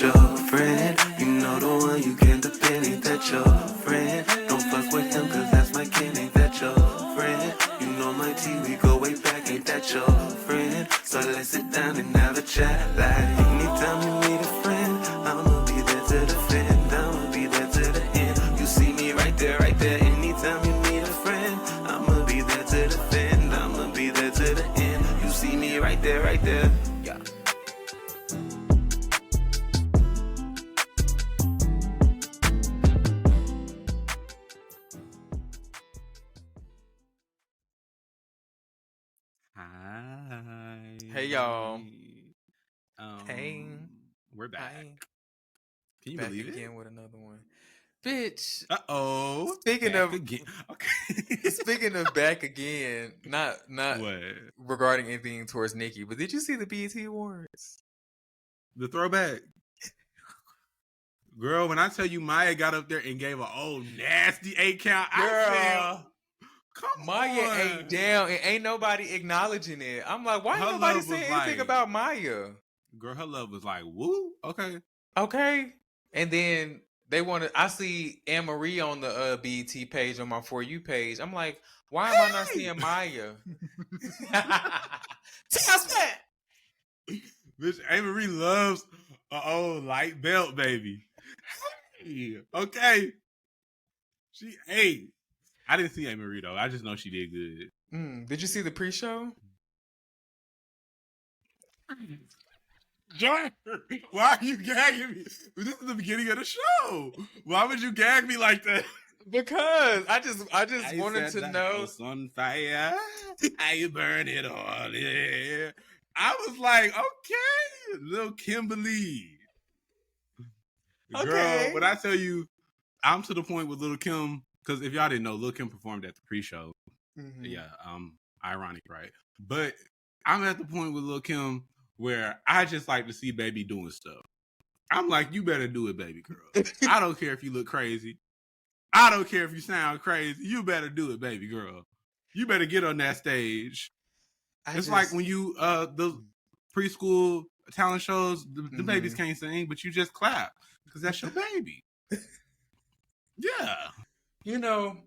that your friend? You know the one you can't depend, ain't that your friend? Don't fuck with him cause that's my kin, ain't that your friend? You know my T, we go way back, ain't that your friend? So let's sit down and have a chat. Like anytime you need a friend, I'ma be there to defend, I'ma be there to the end. You see me right there, anytime you need a friend, I'ma be there to defend, I'ma be there to the end. You see me right there, yeah. Hi. Hey, y'all. Hey. We're back. Hi. Can you Back believe again it? with another one. Bitch. Uh-oh. Speaking back of again. Okay. speaking of back again, not What? regarding anything towards Nikki, but did you see the BET Awards? The throwback. Girl, when I tell you Maya got up there and gave an old nasty 8 count, I said, come Maya on. ate down and ain't nobody acknowledging it. I'm like, why ain't nobody saying anything about Maya? Girl, her love was like, woo, okay. Okay. And then I see Anne Marie on the BET page on my For You page. I'm like, why am I not seeing Maya? Tell that. Bitch, Anne Marie loves an old light belt, baby. Hey, okay. She ate. I didn't see Anne Marie though. I just know she did good. Did you see the pre-show? Jerm, why are you gagging me? This is the beginning of the show. Why would you gag me like that? Because I just wanted to know. House on fire. How you burn it all? Yeah. I was like, okay, little Kimberly. Okay. Girl, but I tell you, I'm to the point with Lil' Kim, because if y'all didn't know, Lil' Kim performed at the pre-show. Mm-hmm. Yeah, ironic, right? But I'm at the point with Lil' Kim where I just like to see baby doing stuff. I'm like, you better do it, baby girl. I don't care if you look crazy. I don't care if you sound crazy. You better do it, baby girl. You better get on that stage. It's like when you, the preschool talent shows, the babies can't sing, but you just clap because that's your baby. Yeah. You know,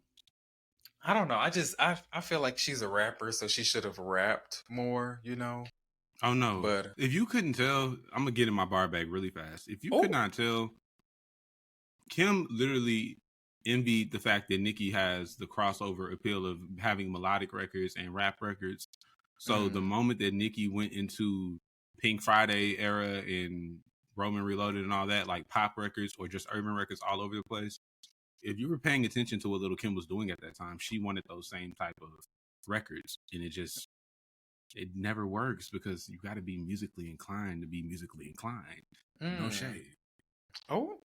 I don't know. I feel like she's a rapper, so she should have rapped more, you know? Oh, no. But if you couldn't tell, I'm going to get in my bar bag really fast. If you could not tell, Kim literally envied the fact that Nicki has the crossover appeal of having melodic records and rap records. So the moment that Nicki went into Pink Friday era and Roman Reloaded and all that, like pop records or just urban records all over the place, if you were paying attention to what Lil' Kim was doing at that time, she wanted those same type of records. And it never works because you got to be musically inclined to be musically inclined. No shade. Oh,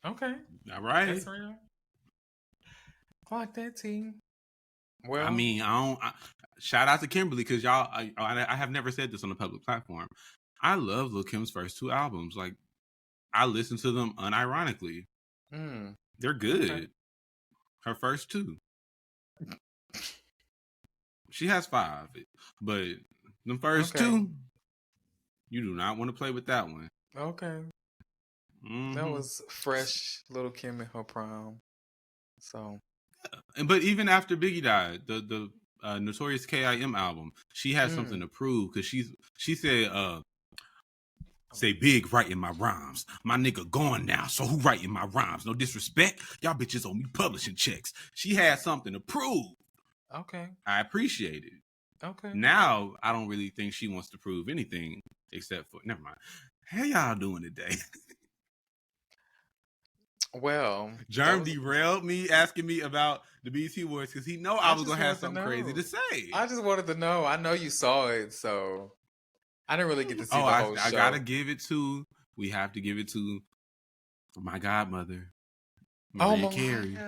okay. All right. That's real. Clock that team. Well, I mean, shout out to Kimberly because y'all, I have never said this on a public platform. I love Lil' Kim's first 2 albums. Like, I listen to them unironically. They're good. Okay. Her first 2. She has 5, but the first 2, you do not want to play with that one. Okay. That was fresh Lil' Kim in her prime. So, but even after Biggie died, the Notorious K.I.M. album, she had something to prove because she said, say Big writing my rhymes. My nigga gone now, so who writing my rhymes? No disrespect, y'all bitches owe me publishing checks. She had something to prove. Okay. I appreciate it. Okay. Now, I don't really think she wants to prove anything except for, never mind. How y'all doing today? Well, Jerm derailed me asking me about the BET Awards because he know I was going to have something crazy to say. I just wanted to know. I know you saw it, so I didn't really get to see the whole show. I got to give it to, we have to give it to my godmother, Maria Carey.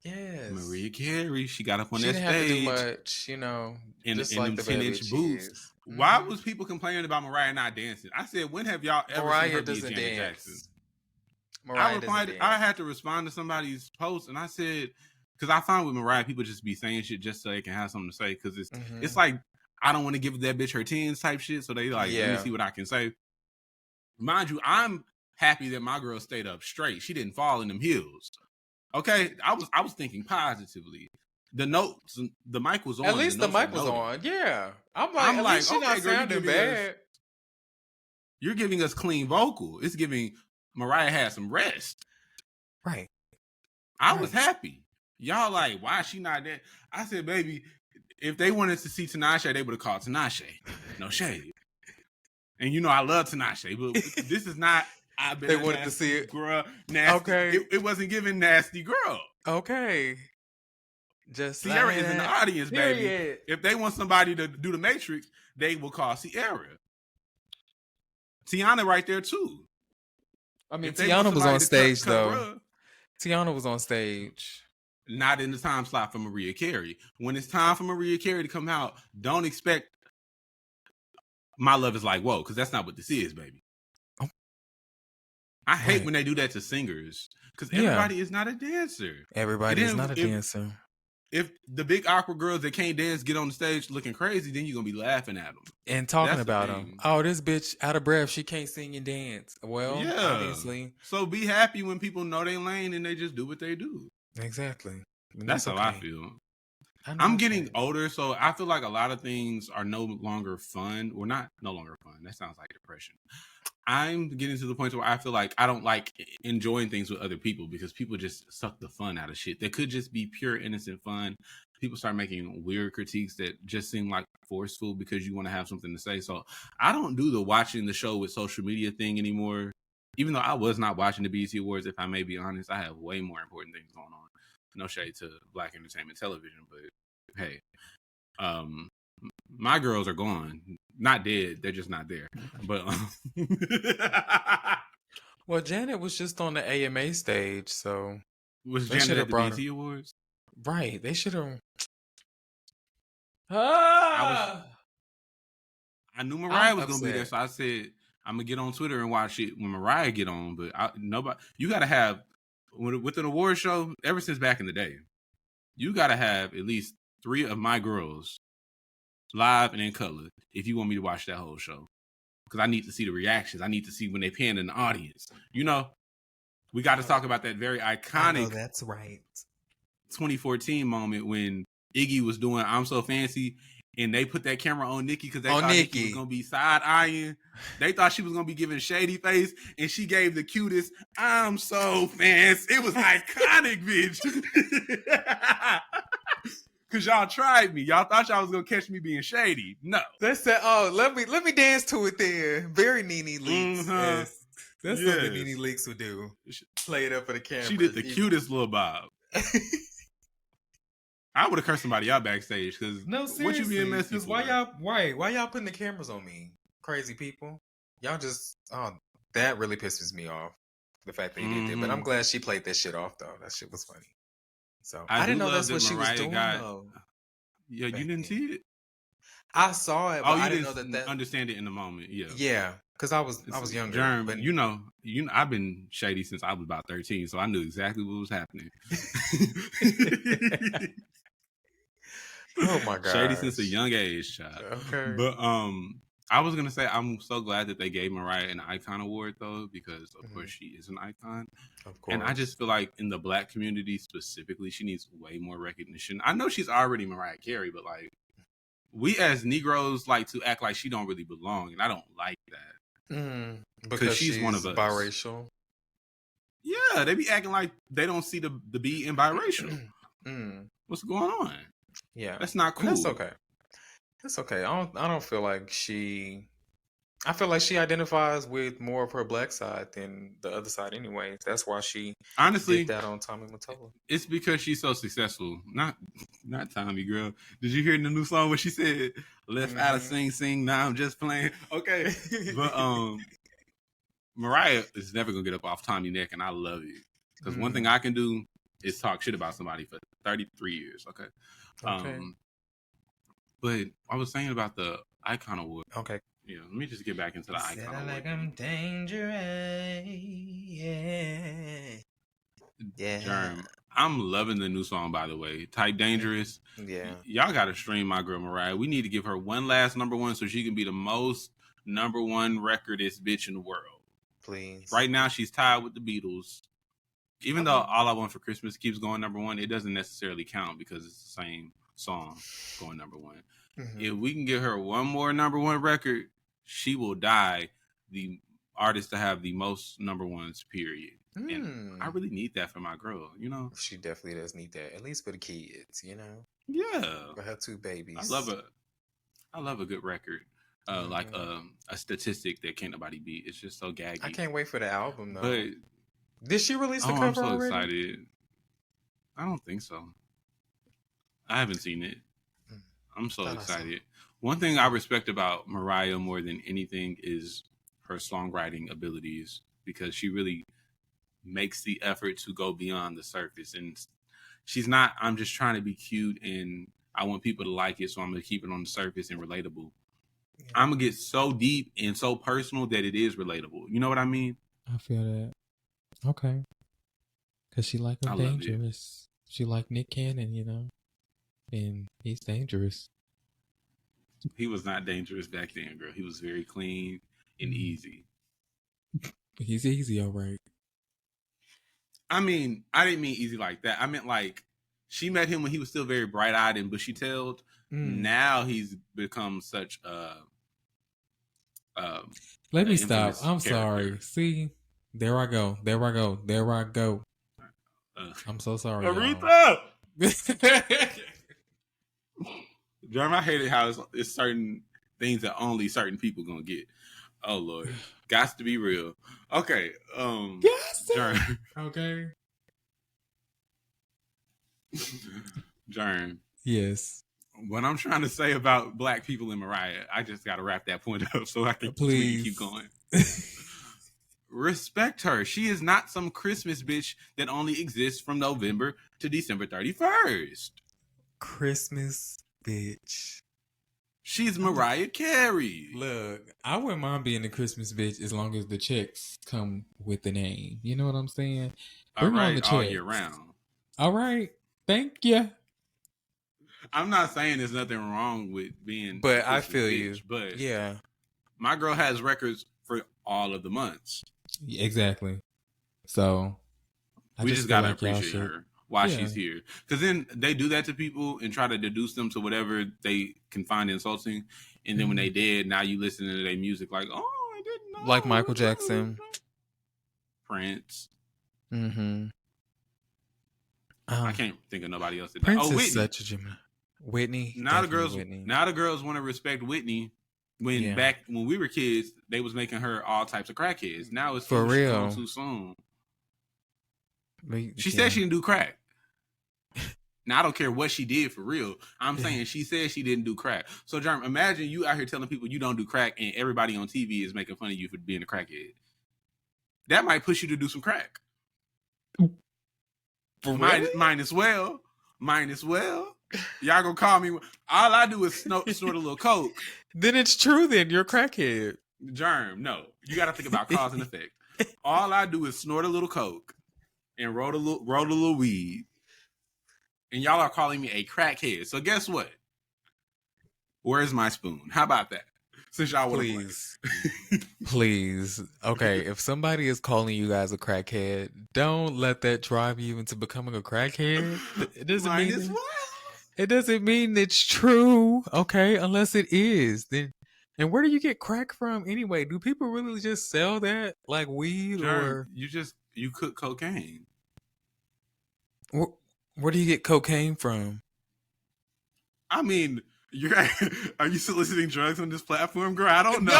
Yes. Maria Carey. She got up on that stage. She didn't have to do much, you know, in like them 10-inch boots. Why was people complaining about Mariah not dancing? I said, when have y'all ever seen her be Janet Jackson? I had to respond to somebody's post, and I said, because I find with Mariah, people just be saying shit just so they can have something to say, because it's like, I don't want to give that bitch her 10s type shit, so they like, let me see what I can say. Mind you, I'm happy that my girl stayed up straight. She didn't fall in them heels. Okay, I was thinking positively. The notes, the mic was on. At least the mic was on. Yeah, I'm like, she not sounding bad. You're giving us clean vocal. It's giving Mariah had some rest. Right. I was happy. Y'all like, why is she not there? I said, baby, if they wanted to see Tinashe, they would have called Tinashe. No shade. And you know I love Tinashe, but this is not. They wanted to see it. Girl, nasty. Okay. It wasn't giving nasty girl. Okay. Just Sierra is in the audience, baby. Period. If they want somebody to do the Matrix, they will call Sierra. Tiana right there too. I mean, Tiana was on stage though. Tiana was on stage. Not in the time slot for Mariah Carey. When it's time for Mariah Carey to come out, don't expect My Love Is Like Whoa, because that's not what this is, baby. Oh. I hate when they do that to singers, because everybody is not a dancer. Everybody is not a dancer. If the big awkward girls that can't dance get on the stage looking crazy, then you're going to be laughing at them. And talking about them. Oh, this bitch out of breath. She can't sing and dance. Well, obviously. So be happy when people know their lane and they just do what they do. Exactly. I mean, that's how I feel. I'm getting older, so I feel like a lot of things are no longer fun. Well, not no longer fun. That sounds like depression. I'm getting to the point where I feel like I don't like enjoying things with other people because people just suck the fun out of shit. That could just be pure innocent fun. People start making weird critiques that just seem like forceful because you want to have something to say. So I don't do the watching the show with social media thing anymore. Even though I was not watching the BET Awards, if I may be honest, I have way more important things going on. No shade to Black entertainment television, but hey, my girls are gone. Not dead. They're just not there. But well, Janet was just on the AMA stage, so was Janet at the BET Awards? Right. They should have. I knew Mariah was gonna be there, so I said I'm gonna get on Twitter and watch it when Mariah get on. But nobody. You got to have with an award show. Ever since back in the day, you got to have at least 3 of my girls live and in color if you want me to watch that whole show, because I need to see the reactions. I need to see when they pan in the audience. You know, we got to talk about that very iconic. That's right. 2014 moment when Iggy was doing "I'm So Fancy" and they put that camera on Nikki because they thought Nikki was gonna be side eyeing. They thought she was gonna be giving shady face, and she gave the cutest "I'm so fancy." It was iconic, bitch. Cause y'all tried me. Y'all thought y'all was gonna catch me being shady. No. They said, "Oh, let me dance to it then." Very Nene Leakes. Yes. That's something Nene Leakes would do. Play it up for the camera. She did the cutest little bob. I would have cursed somebody out backstage because what you being messy for? Why y'all putting the cameras on me? Crazy people. Y'all just that really pisses me off. The fact that you did that. But I'm glad she played that shit off though. That shit was funny. So I didn't know that's what she was doing though. Yeah, you didn't see it? I saw it, but I didn't know that understand it in the moment. Yeah. Yeah. Because I was younger. Jerm, but you know, I've been shady since I was about 13, so I knew exactly what was happening. Oh my god. Shady since a young age, child. Okay. But I was gonna say I'm so glad that they gave Mariah an Icon Award though, because of course she is an icon. Of course. And I just feel like in the Black community specifically, she needs way more recognition. I know she's already Mariah Carey, but like we as Negroes like to act like she don't really belong, and I don't like that. Because she's one of us. Biracial. Yeah, they be acting like they don't see the B in biracial. What's going on? Yeah, that's not cool. That's okay. That's okay. I don't feel like she. I feel like she identifies with more of her Black side than the other side, anyways. That's why she honestly did that on Tommy Mottola. It's because she's so successful. Not Tommy, girl. Did you hear in the new song what she said? Left out of sing. Now I'm just playing. Okay, but Mariah is never gonna get up off Tommy's neck, and I love it because one thing I can do is talk shit about somebody for 33 years. Okay. But I was saying about the Icon Award. Okay. Yeah, let me just get back into the Icon Award. Like I'm dangerous. Yeah. Jerm, I'm loving the new song, by the way. Type Dangerous. Yeah. Y'all got to stream my girl Mariah. We need to give her one last number one so she can be the most number one recordist bitch in the world. Please. Right now, she's tied with the Beatles. Even though All I Want for Christmas keeps going number one, it doesn't necessarily count because it's the same song going number one. Mm-hmm. If we can get her one more number one record, she will die the artist to have the most number ones, period. And I really need that for my girl, you know? She definitely does need that, at least for the kids, you know? Yeah. For her 2 babies. I love a good record. Like a statistic that can't nobody beat. It's just so gaggy. I can't wait for the album, though. But did she release the cover I'm so already? excited. I don't think so. I haven't seen it. I'm so excited. One thing I respect about Mariah more than anything is her songwriting abilities, because she really makes the effort to go beyond the surface. And she's not, I'm just trying to be cute and I want people to like it, so I'm going to keep it on the surface and relatable. Yeah. I'm going to get so deep and so personal that it is relatable. You know what I mean? I feel that. Okay. Because she like him dangerous. She like Nick Cannon, you know? And he's dangerous. He was not dangerous back then, girl. He was very clean and easy. He's easy, all right. I mean, I didn't mean easy like that. I meant like she met him when he was still very bright-eyed and bushy-tailed. Now he's become such a... Let me stop. I'm sorry. See? There I go. I'm so sorry. Aretha! Jerm, I hated how it's certain things that only certain people gonna get. Oh Lord, gots to be real. Okay, Jerm. Okay, Jerm. Yes. What I'm trying to say about Black people in Mariah, I just gotta wrap that point up so I can keep going. Respect her. She is not some Christmas bitch that only exists from November to December 31st. Christmas bitch. She's Mariah Carey. Look, I wouldn't mind being a Christmas bitch as long as the checks come with the name. You know what I'm saying? Bring on the checks all year round. All right. Thank you. I'm not saying there's nothing wrong with being but I feel bitch, you. But yeah. My girl has records for all of the months. Exactly. So we just gotta appreciate her while she's here, because then they do that to people and try to deduce them to whatever they can find insulting, and then when they dead, now you listen to their music like, oh, I didn't know. Like Michael Jackson, Prince. Mm-hmm. I can't think of nobody else. Prince Whitney. Is such a gem. Whitney. Now the girls want to respect Whitney. Back when we were kids, they was making her all types of crackheads. Now it's for real too soon. She said she didn't do crack. Now I don't care what she did for real. I'm saying she said she didn't do crack. So Jerm, imagine you out here telling people you don't do crack and everybody on TV is making fun of you for being a crackhead. That might push you to do some crack. Mine as well. Y'all gonna call me. All I do is snort a little coke. Then it's true. Then you're a crackhead. Jerm, no. You got to think about cause and effect. All I do is snort a little coke and roll a little weed, and y'all are calling me a crackhead. So guess what? Where's my spoon? How about that? Since y'all want to please. Okay, if somebody is calling you guys a crackhead, don't let that drive you into becoming a crackhead. It doesn't mean it doesn't mean it's true. Okay, unless it is. Then, and where do you get crack from anyway? Do people really just sell that like weed, or you cook cocaine? Where do you get cocaine from? I mean, are you soliciting drugs on this platform, girl? I don't know.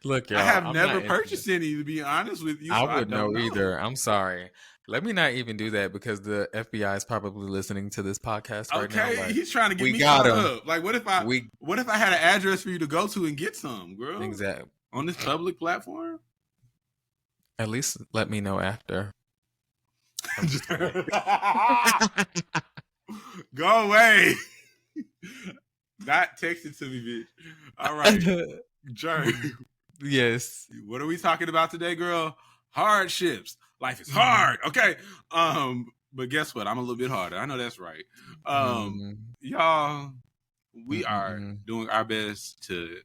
Look, y'all, I have never purchased any, to be honest with you. I wouldn't know either. I'm sorry. Let me not even do that, because the FBI is probably listening to this podcast right now. Okay, he's trying to get me caught up. Like, what if I had an address for you to go to and get some, girl? Exactly. On this public platform? At least let me know after. Go away. Not text it to me, bitch. All right. Jerm. Yes. What are we talking about today, girl? Hardships. Life is hard. Okay. But guess what? I'm a little bit harder. I know that's right. Y'all, we are doing our best to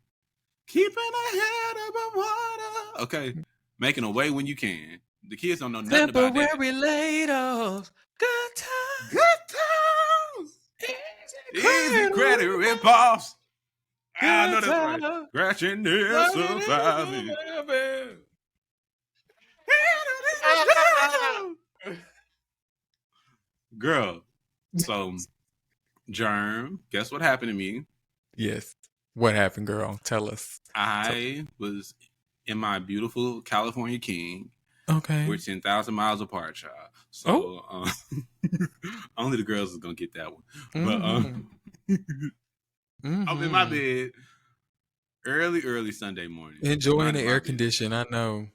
Keeping a head above water. Okay. Making a way when you can. The kids don't know nothing about that. Temporary laid-offs. Good times. Good times. Easy credit rip-offs. I know that's right. Scratching there, surviving. Girl, so Jerm, guess what happened to me? Yes. What happened, girl? Tell us. I was in my beautiful California King. Okay. We're 10,000 miles apart, y'all. So only the girls is gonna get that one. But I'm in my bed early Sunday morning, enjoying the air condition. I know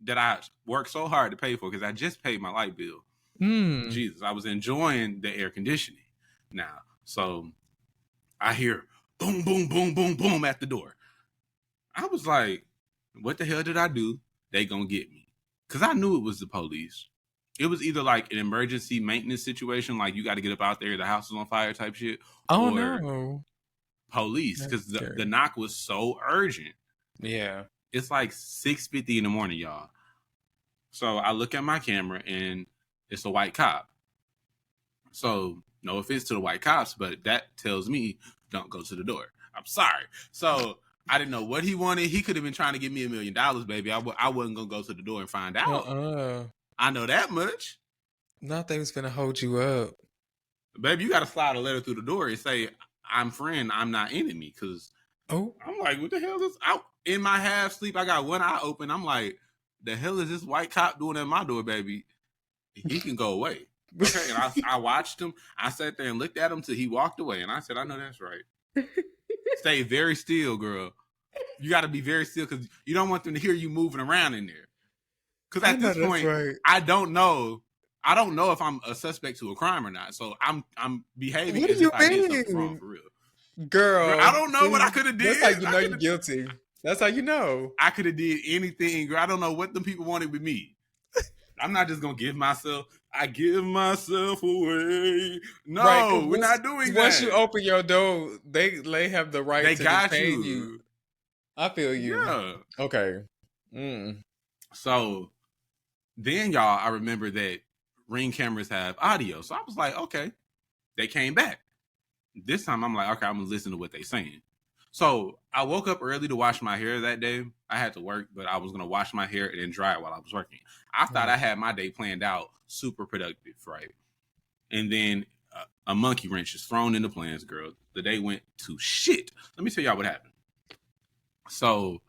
that I worked so hard to pay for because I just paid my light bill. Jesus, I was enjoying the air conditioning. Now, so I hear boom, boom, boom, boom, boom at the door. I was like, what the hell did I do? They gonna get me. Because I knew it was the police. It was either like an emergency maintenance situation, like you got to get up out there, the house is on fire type shit. Oh, or no. Police, because the knock was so urgent. Yeah. It's like 6:50 in the morning, y'all. So I look at my camera and it's a white cop. So no offense to the white cops, but that tells me don't go to the door. I'm sorry. So I didn't know what he wanted. He could have been trying to give me $1 million, baby. I wasn't going to go to the door and find out. I know that much. Nothing's going to hold you up. Baby, you got to slide a letter through the door and say, I'm friend, I'm not enemy. Because I'm like, what the hell is out? In my half sleep, I got one eye open. I'm like, the hell is this white cop doing at my door, baby? He can go away. Okay, and I watched him. I sat there and looked at him till he walked away. And I said, I know that's right. Stay very still, girl. You got to be very still because you don't want them to hear you moving around in there. Because at this point, I don't know. I don't know if I'm a suspect to a crime or not. So I'm behaving as if I did something wrong for real. Girl, I don't know what I could have did. That's how you know you're guilty. That's how you know. I could have did anything, girl. I don't know what the people wanted with me. I'm not just gonna give myself. I give myself away. No, right, we're not doing that. Once you open your door, they have the right to detain you. I feel you. Yeah. Okay. So then, y'all, I remember that Ring cameras have audio. So I was like, okay. They came back. This time, I'm like, okay, I'm gonna listen to what they're saying. So I woke up early to wash my hair that day. I had to work, but I was going to wash my hair and then dry it while I was working. I thought I had my day planned out, super productive, right? And then a monkey wrench is thrown in the plans, girl. The day went to shit. Let me tell y'all what happened. So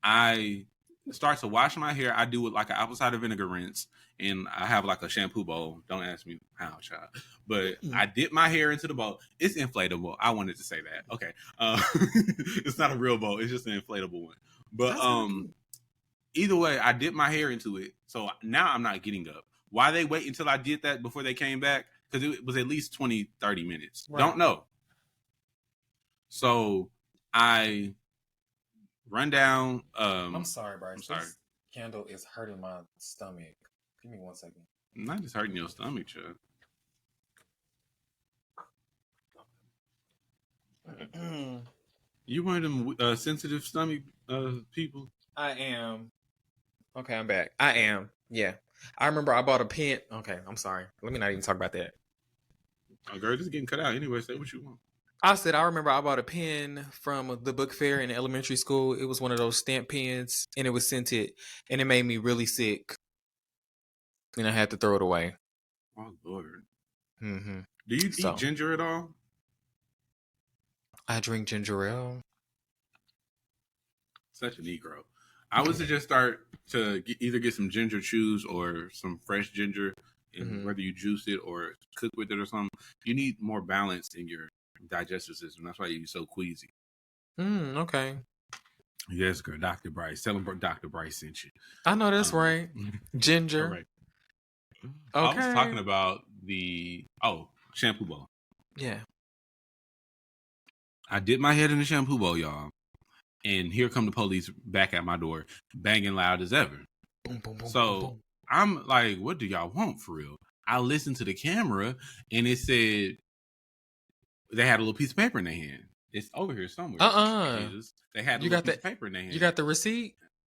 I start to wash my hair. I do it like an apple cider vinegar rinse, and I have like a shampoo bowl. Don't ask me how, child. But I dip my hair into the bowl. It's inflatable. I wanted to say that. Okay. It's not a real bowl. It's just an inflatable one. But either way, I dip my hair into it. So now I'm not getting up. Why they wait until I did that before they came back? Because it was at least 20, 30 minutes. Right. Don't know. So I run down. I'm sorry, Bryce. I'm sorry. This candle is hurting my stomach. Give me 1 second. I'm not just hurting your stomach, child. You one of them sensitive stomach people? I am. Okay, I'm back. I am. Yeah. I remember I bought a pen. Okay, I'm sorry. Let me not even talk about that. Oh, girl, this is getting cut out anyway. Say what you want. I remember I bought a pen from the book fair in elementary school. It was one of those stamp pens, and it was scented, and it made me really sick. And I had to throw it away. Oh, Lord. Mm-hmm. Do you eat ginger at all? I drink ginger ale. Such a Negro. I would suggest start to either get some ginger chews or some fresh ginger, and whether you juice it or cook with it or something. You need more balance in your digestive system. That's why you're so queasy. Okay. Yes, girl. Dr. Bryce. Tell him Dr. Bryce sent you. I know that's right. Ginger. Right. Okay. I was talking about the shampoo bowl. Yeah. I dipped my head in the shampoo bowl, y'all. And here come the police back at my door, banging loud as ever. Boom, boom, boom, so boom, boom. I'm like, what do y'all want for real? I listened to the camera and it said they had a little piece of paper in their hand. It's over here somewhere. Jesus. They had you the got piece of paper in their hand. You got the receipt?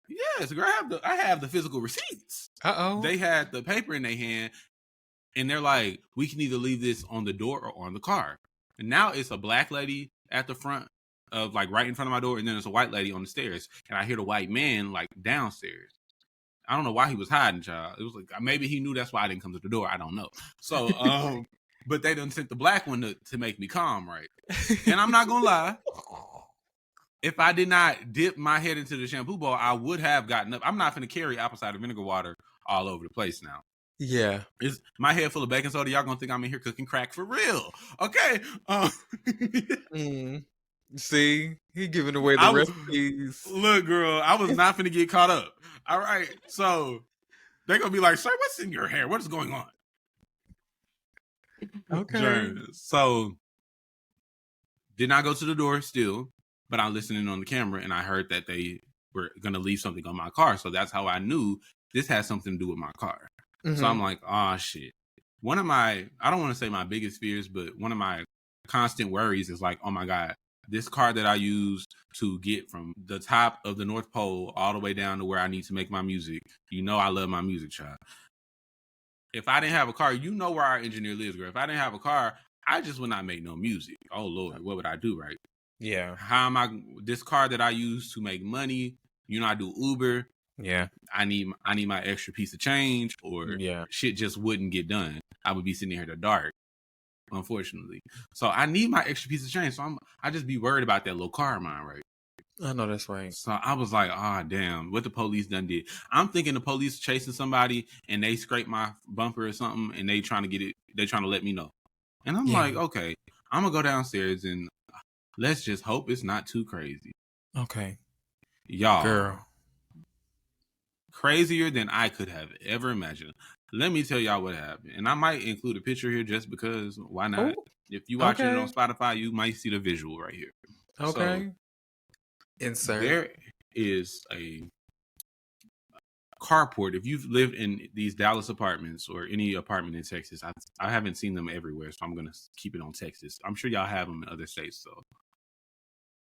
Yes, girl. I have the physical receipts. They had the paper in their hand, and they're like, we can either leave this on the door or on the car. And now it's a black lady at the front of, like, right in front of my door, and then there's a white lady on the stairs. And I hear the white man, like, downstairs. I don't know why he was hiding, child. It was like, maybe he knew that's why I didn't come to the door. I don't know. So, but they done sent the black one to make me calm, right? And I'm not going to lie. If I did not dip my head into the shampoo bowl, I would have gotten up. I'm not going to carry apple cider vinegar water all over the place now. Yeah. Is my head full of baking soda? Y'all gonna think I'm in here cooking crack for real? Okay. See, he giving away the recipes. Look, girl, I was not finna get caught up. All right, so they're gonna be like, "Sir, what's in your hair? What is going on?" Okay. Jerm. So did not go to the door still, but I'm listening on the camera, and I heard that they were gonna leave something on my car. So that's how I knew this had something to do with my car. So I'm like, oh, shit. One of my, I don't want to say my biggest fears, but one of my constant worries is like, oh my God, this car that I use to get from the top of the North Pole all the way down to where I need to make my music. You know I love my music, child. If I didn't have a car, you know where our engineer lives, girl. If I didn't have a car, I just would not make no music. Oh, Lord, what would I do, right? Yeah. How am I, this car that I use to make money, you know, I do Uber. Yeah. I need my extra piece of change, or shit just wouldn't get done. I would be sitting here in the dark, unfortunately. So I need my extra piece of change. So I just be worried about that little car of mine, right? I know that's right. So I was like, damn, what the police done did. I'm thinking the police chasing somebody and they scrape my bumper or something and they trying to get it. They trying to let me know. And I'm like, okay, I'm gonna go downstairs and let's just hope it's not too crazy. Okay. Y'all. Girl. Crazier than I could have ever imagined. Let me tell y'all what happened. And I might include a picture here just because why not? Ooh. If you watch it on Spotify, you might see the visual right here. Okay. So, insert. There is a carport. If you've lived in these Dallas apartments or any apartment in Texas, I haven't seen them everywhere, so I'm going to keep it on Texas. I'm sure y'all have them in other states. So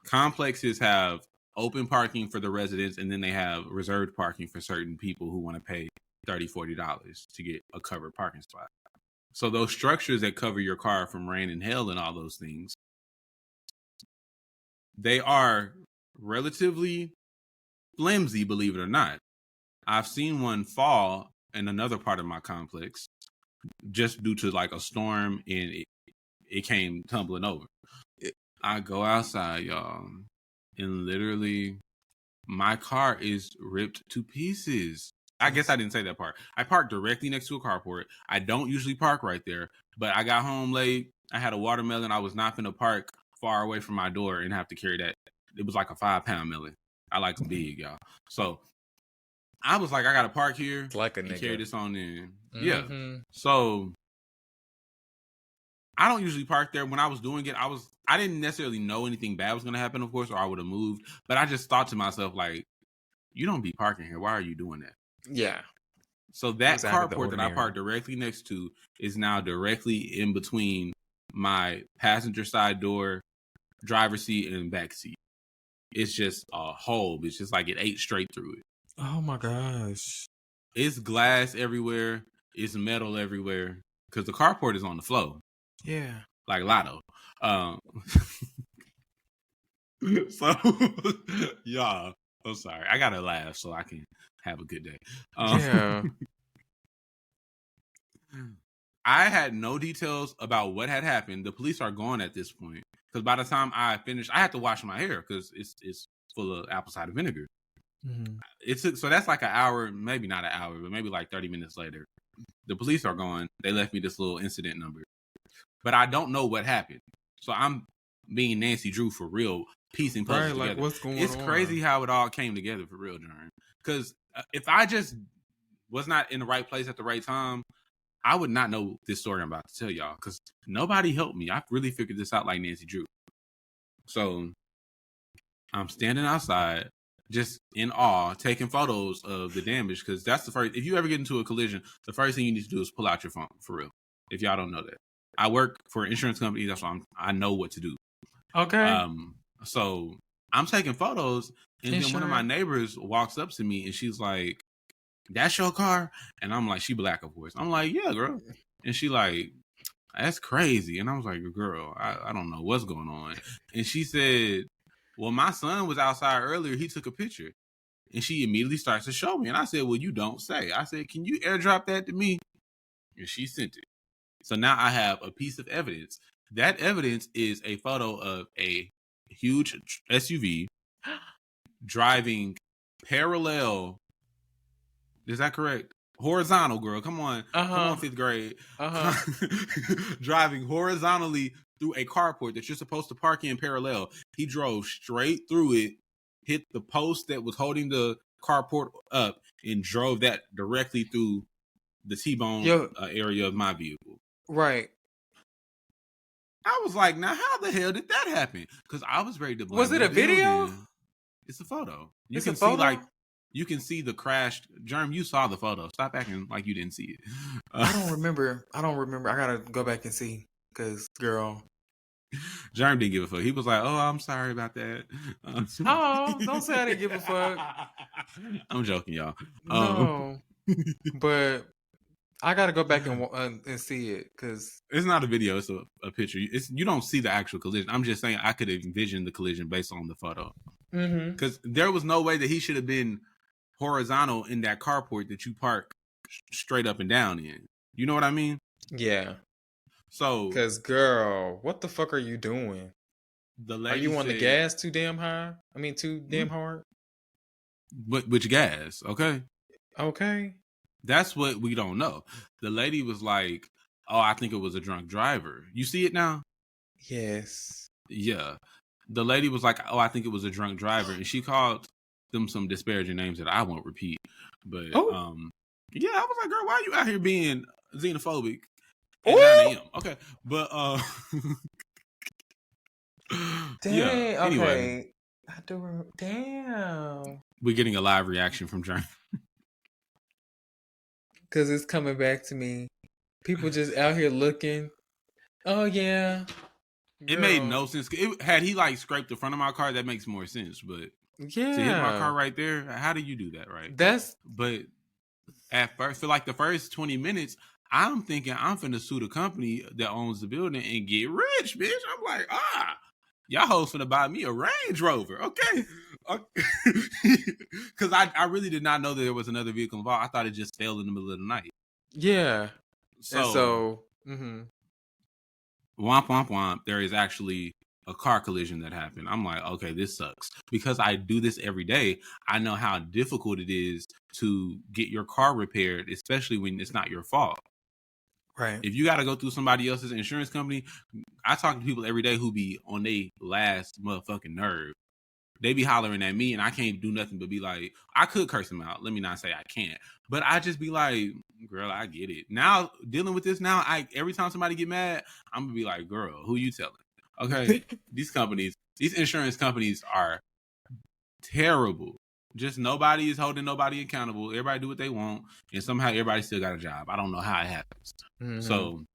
complexes have open parking for the residents, and then they have reserved parking for certain people who want to pay $30-$40 to get a covered parking spot. So those structures that cover your car from rain and hail and all those things, they are relatively flimsy, believe it or not. I've seen one fall in another part of my complex just due to like a storm, and it came tumbling over. I go outside, y'all, and literally my car is ripped to pieces. I guess I didn't say that part. I parked directly next to a carport. I don't usually park right there, but I got home late. I had a watermelon. I was not going to park far away from my door and have to carry that. It was like a 5-pound melon. I like them big, y'all. So I was like, I got to park here like a and nigga. carry this on in. Yeah. So I don't usually park there. When I was doing it, I didn't necessarily know anything bad was going to happen, of course, or I would have moved. But I just thought to myself, like, you don't be parking here. Why are you doing that? Yeah. So that carport that I parked directly next to is now directly in between my passenger side door, driver's seat, and back seat. It's just a hole. It's just like it ate straight through it. Oh my gosh. It's glass everywhere. It's metal everywhere. Because the carport is on the floor. Yeah. Like Lotto. So, y'all, I'm sorry. I gotta laugh so I can have a good day. Yeah. I had no details about what had happened. The police are gone at this point. Because by the time I finished, I had to wash my hair because it's full of apple cider vinegar. Mm-hmm. So that's like an hour, maybe not an hour, but maybe like 30 minutes later. The police are gone. They left me this little incident number. But I don't know what happened. So I'm being Nancy Drew for real, piecing puzzles together. Like, what's going on? It's crazy how it all came together for real, Jerm. Because if I just was not in the right place at the right time, I would not know this story I'm about to tell y'all. Because nobody helped me. I really figured this out like Nancy Drew. So I'm standing outside, just in awe, taking photos of the damage. Because that's the first. If you ever get into a collision, the first thing you need to do is pull out your phone, for real. If y'all don't know that. I work for an insurance company. That's why I know what to do. Okay. So I'm taking photos, and then one of my neighbors walks up to me, and she's like, "That's your car?" And I'm like, she black, of course. I'm like, "Yeah, girl." And she like, "That's crazy." And I was like, "Girl, I don't know what's going on." And she said, "Well, my son was outside earlier. He took a picture." And she immediately starts to show me. And I said, "Well, you don't say." I said, "Can you airdrop that to me?" And she sent it. So now I have a piece of evidence. That evidence is a photo of a huge SUV driving parallel. Is that correct? Horizontal, girl. Come on. Come on, 5th grade. Driving horizontally through a carport that you're supposed to park in parallel. He drove straight through it, hit the post that was holding the carport up, and drove that directly through the T-bone area of my vehicle. Right. I was like, now how the hell did that happen? Because I was ready to blame. Was it a video? It's a photo. You can see you can see the crashed. Jerm, you saw the photo. Stop acting like you didn't see it. I don't remember. I gotta go back and see. Because, girl. Jerm didn't give a fuck. He was like, "Oh, I'm sorry about that." Don't say I didn't give a fuck. I'm joking, y'all. No. But I gotta go back and see it. Because it's not a video. It's a picture. You don't see the actual collision. I'm just saying I could envision the collision based on the photo. Because there was no way that he should have been horizontal in that carport that you park straight up and down in. You know what I mean? Yeah. So, because girl, what the fuck are you doing? Are you on the gas too damn high? I mean, too damn hard? Which gas? Okay. Okay. That's what we don't know. The lady was like, "Oh, I think it was a drunk driver." You see it now? Yes. Yeah. The lady was like, "Oh, I think it was a drunk driver," and she called them some disparaging names that I won't repeat. But yeah, I was like, "Girl, why are you out here being xenophobic at 9 a.m.?" Okay, but dang, yeah. Anyway, okay. I do. Damn. We're getting a live reaction from Jerm. Because it's coming back to me. People just out here looking. Oh yeah. It made no sense. Had he like scraped the front of my car, that makes more sense. But yeah, to hit my car right there, how do you do that, right? But at first, for like the first 20 minutes, I'm thinking I'm finna sue the company that owns the building and get rich, bitch. I'm like, y'all hoes finna buy me a Range Rover, okay? Because I really did not know that there was another vehicle involved. I thought it just failed in the middle of the night. Yeah. So womp womp womp, there is actually a car collision that happened. I'm like, okay, this sucks. Because I do this every day, I know how difficult it is to get your car repaired, especially when it's not your fault. Right. If you got to go through somebody else's insurance company, I talk to people every day who be on their last motherfucking nerve. They be hollering at me and I can't do nothing but be like, I could curse them out. Let me not say I can't. But I just be like, girl, I get it. Now, dealing with this now, every time somebody get mad, I'm going to be like, girl, who you telling? Okay? These insurance companies are terrible. Just nobody is holding nobody accountable. Everybody do what they want. And somehow everybody still got a job. I don't know how it happens. So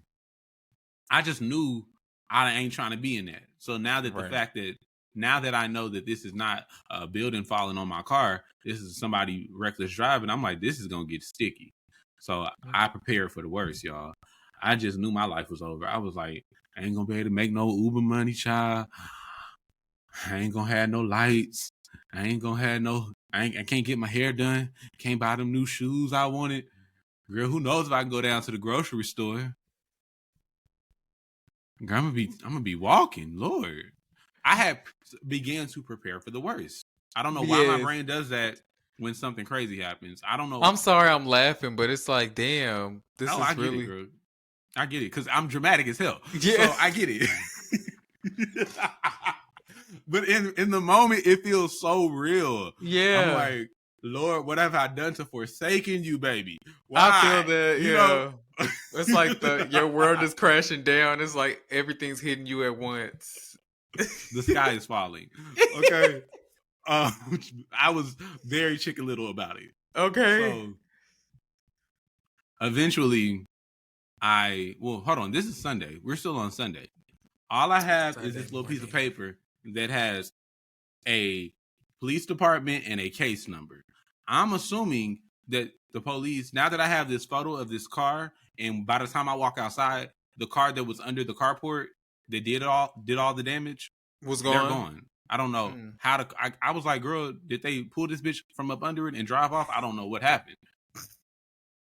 I just knew I ain't trying to be in that. So now that the fact that now that I know that this is not a building falling on my car, this is somebody reckless driving, I'm like, this is going to get sticky. So I prepared for the worst, y'all. I just knew my life was over. I was like, I ain't going to be able to make no Uber money, child. I ain't going to have no lights. I ain't going to have no, I can't get my hair done. Can't buy them new shoes I wanted. Girl, who knows if I can go down to the grocery store. Girl, I'm gonna be walking, Lord. I had began to prepare for the worst. I don't know why my brain does that when something crazy happens. I don't know. I'm sorry I'm laughing, but it's like, damn, this is I really... get it, girl. I get it, because I'm dramatic as hell. Yeah. So I get it. But in the moment, it feels so real. Yeah. I'm like, Lord, what have I done to forsaken you, baby? Why? I feel that, you know? It's like your world is crashing down. It's like everything's hitting you at once. The sky is falling. Okay. I was very Chicken Little about it. Okay. So eventually hold on. This is Sunday. We're still on Sunday. All I have Sunday is this little piece of morning. paper that has a police department and a case number. I'm assuming that the police, now that I have this photo of this car, and by the time I walk outside, the car that was under the carport that did all the damage Was they're gone. gone. I don't know how to. I was like, girl, did they pull this bitch from up under it and drive off? I don't know what happened.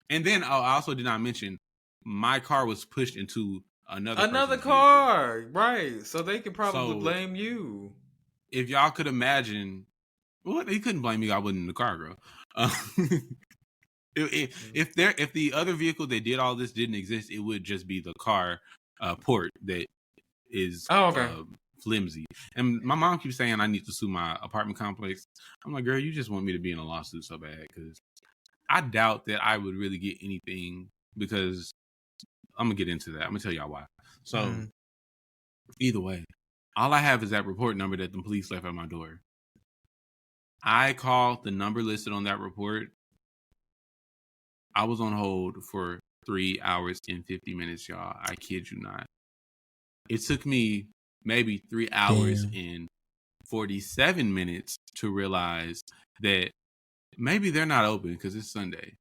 And then I also did not mention my car was pushed into another car, right? So they could probably blame you. If y'all could imagine, well, they couldn't blame me. I wasn't in the car, girl. If the other vehicle that did all this didn't exist, it would just be the car port that is flimsy. And my mom keeps saying I need to sue my apartment complex. I'm like, girl, you just want me to be in a lawsuit so bad, because I doubt that I would really get anything, because I'm gonna get into that. I'm gonna tell y'all why. So either way, all I have is that report number that the police left at my door. I called the number listed on that report. I was on hold for 3 hours and 50 minutes, y'all. I kid you not. It took me maybe 3 hours and 47 minutes to realize that maybe they're not open because it's Sunday.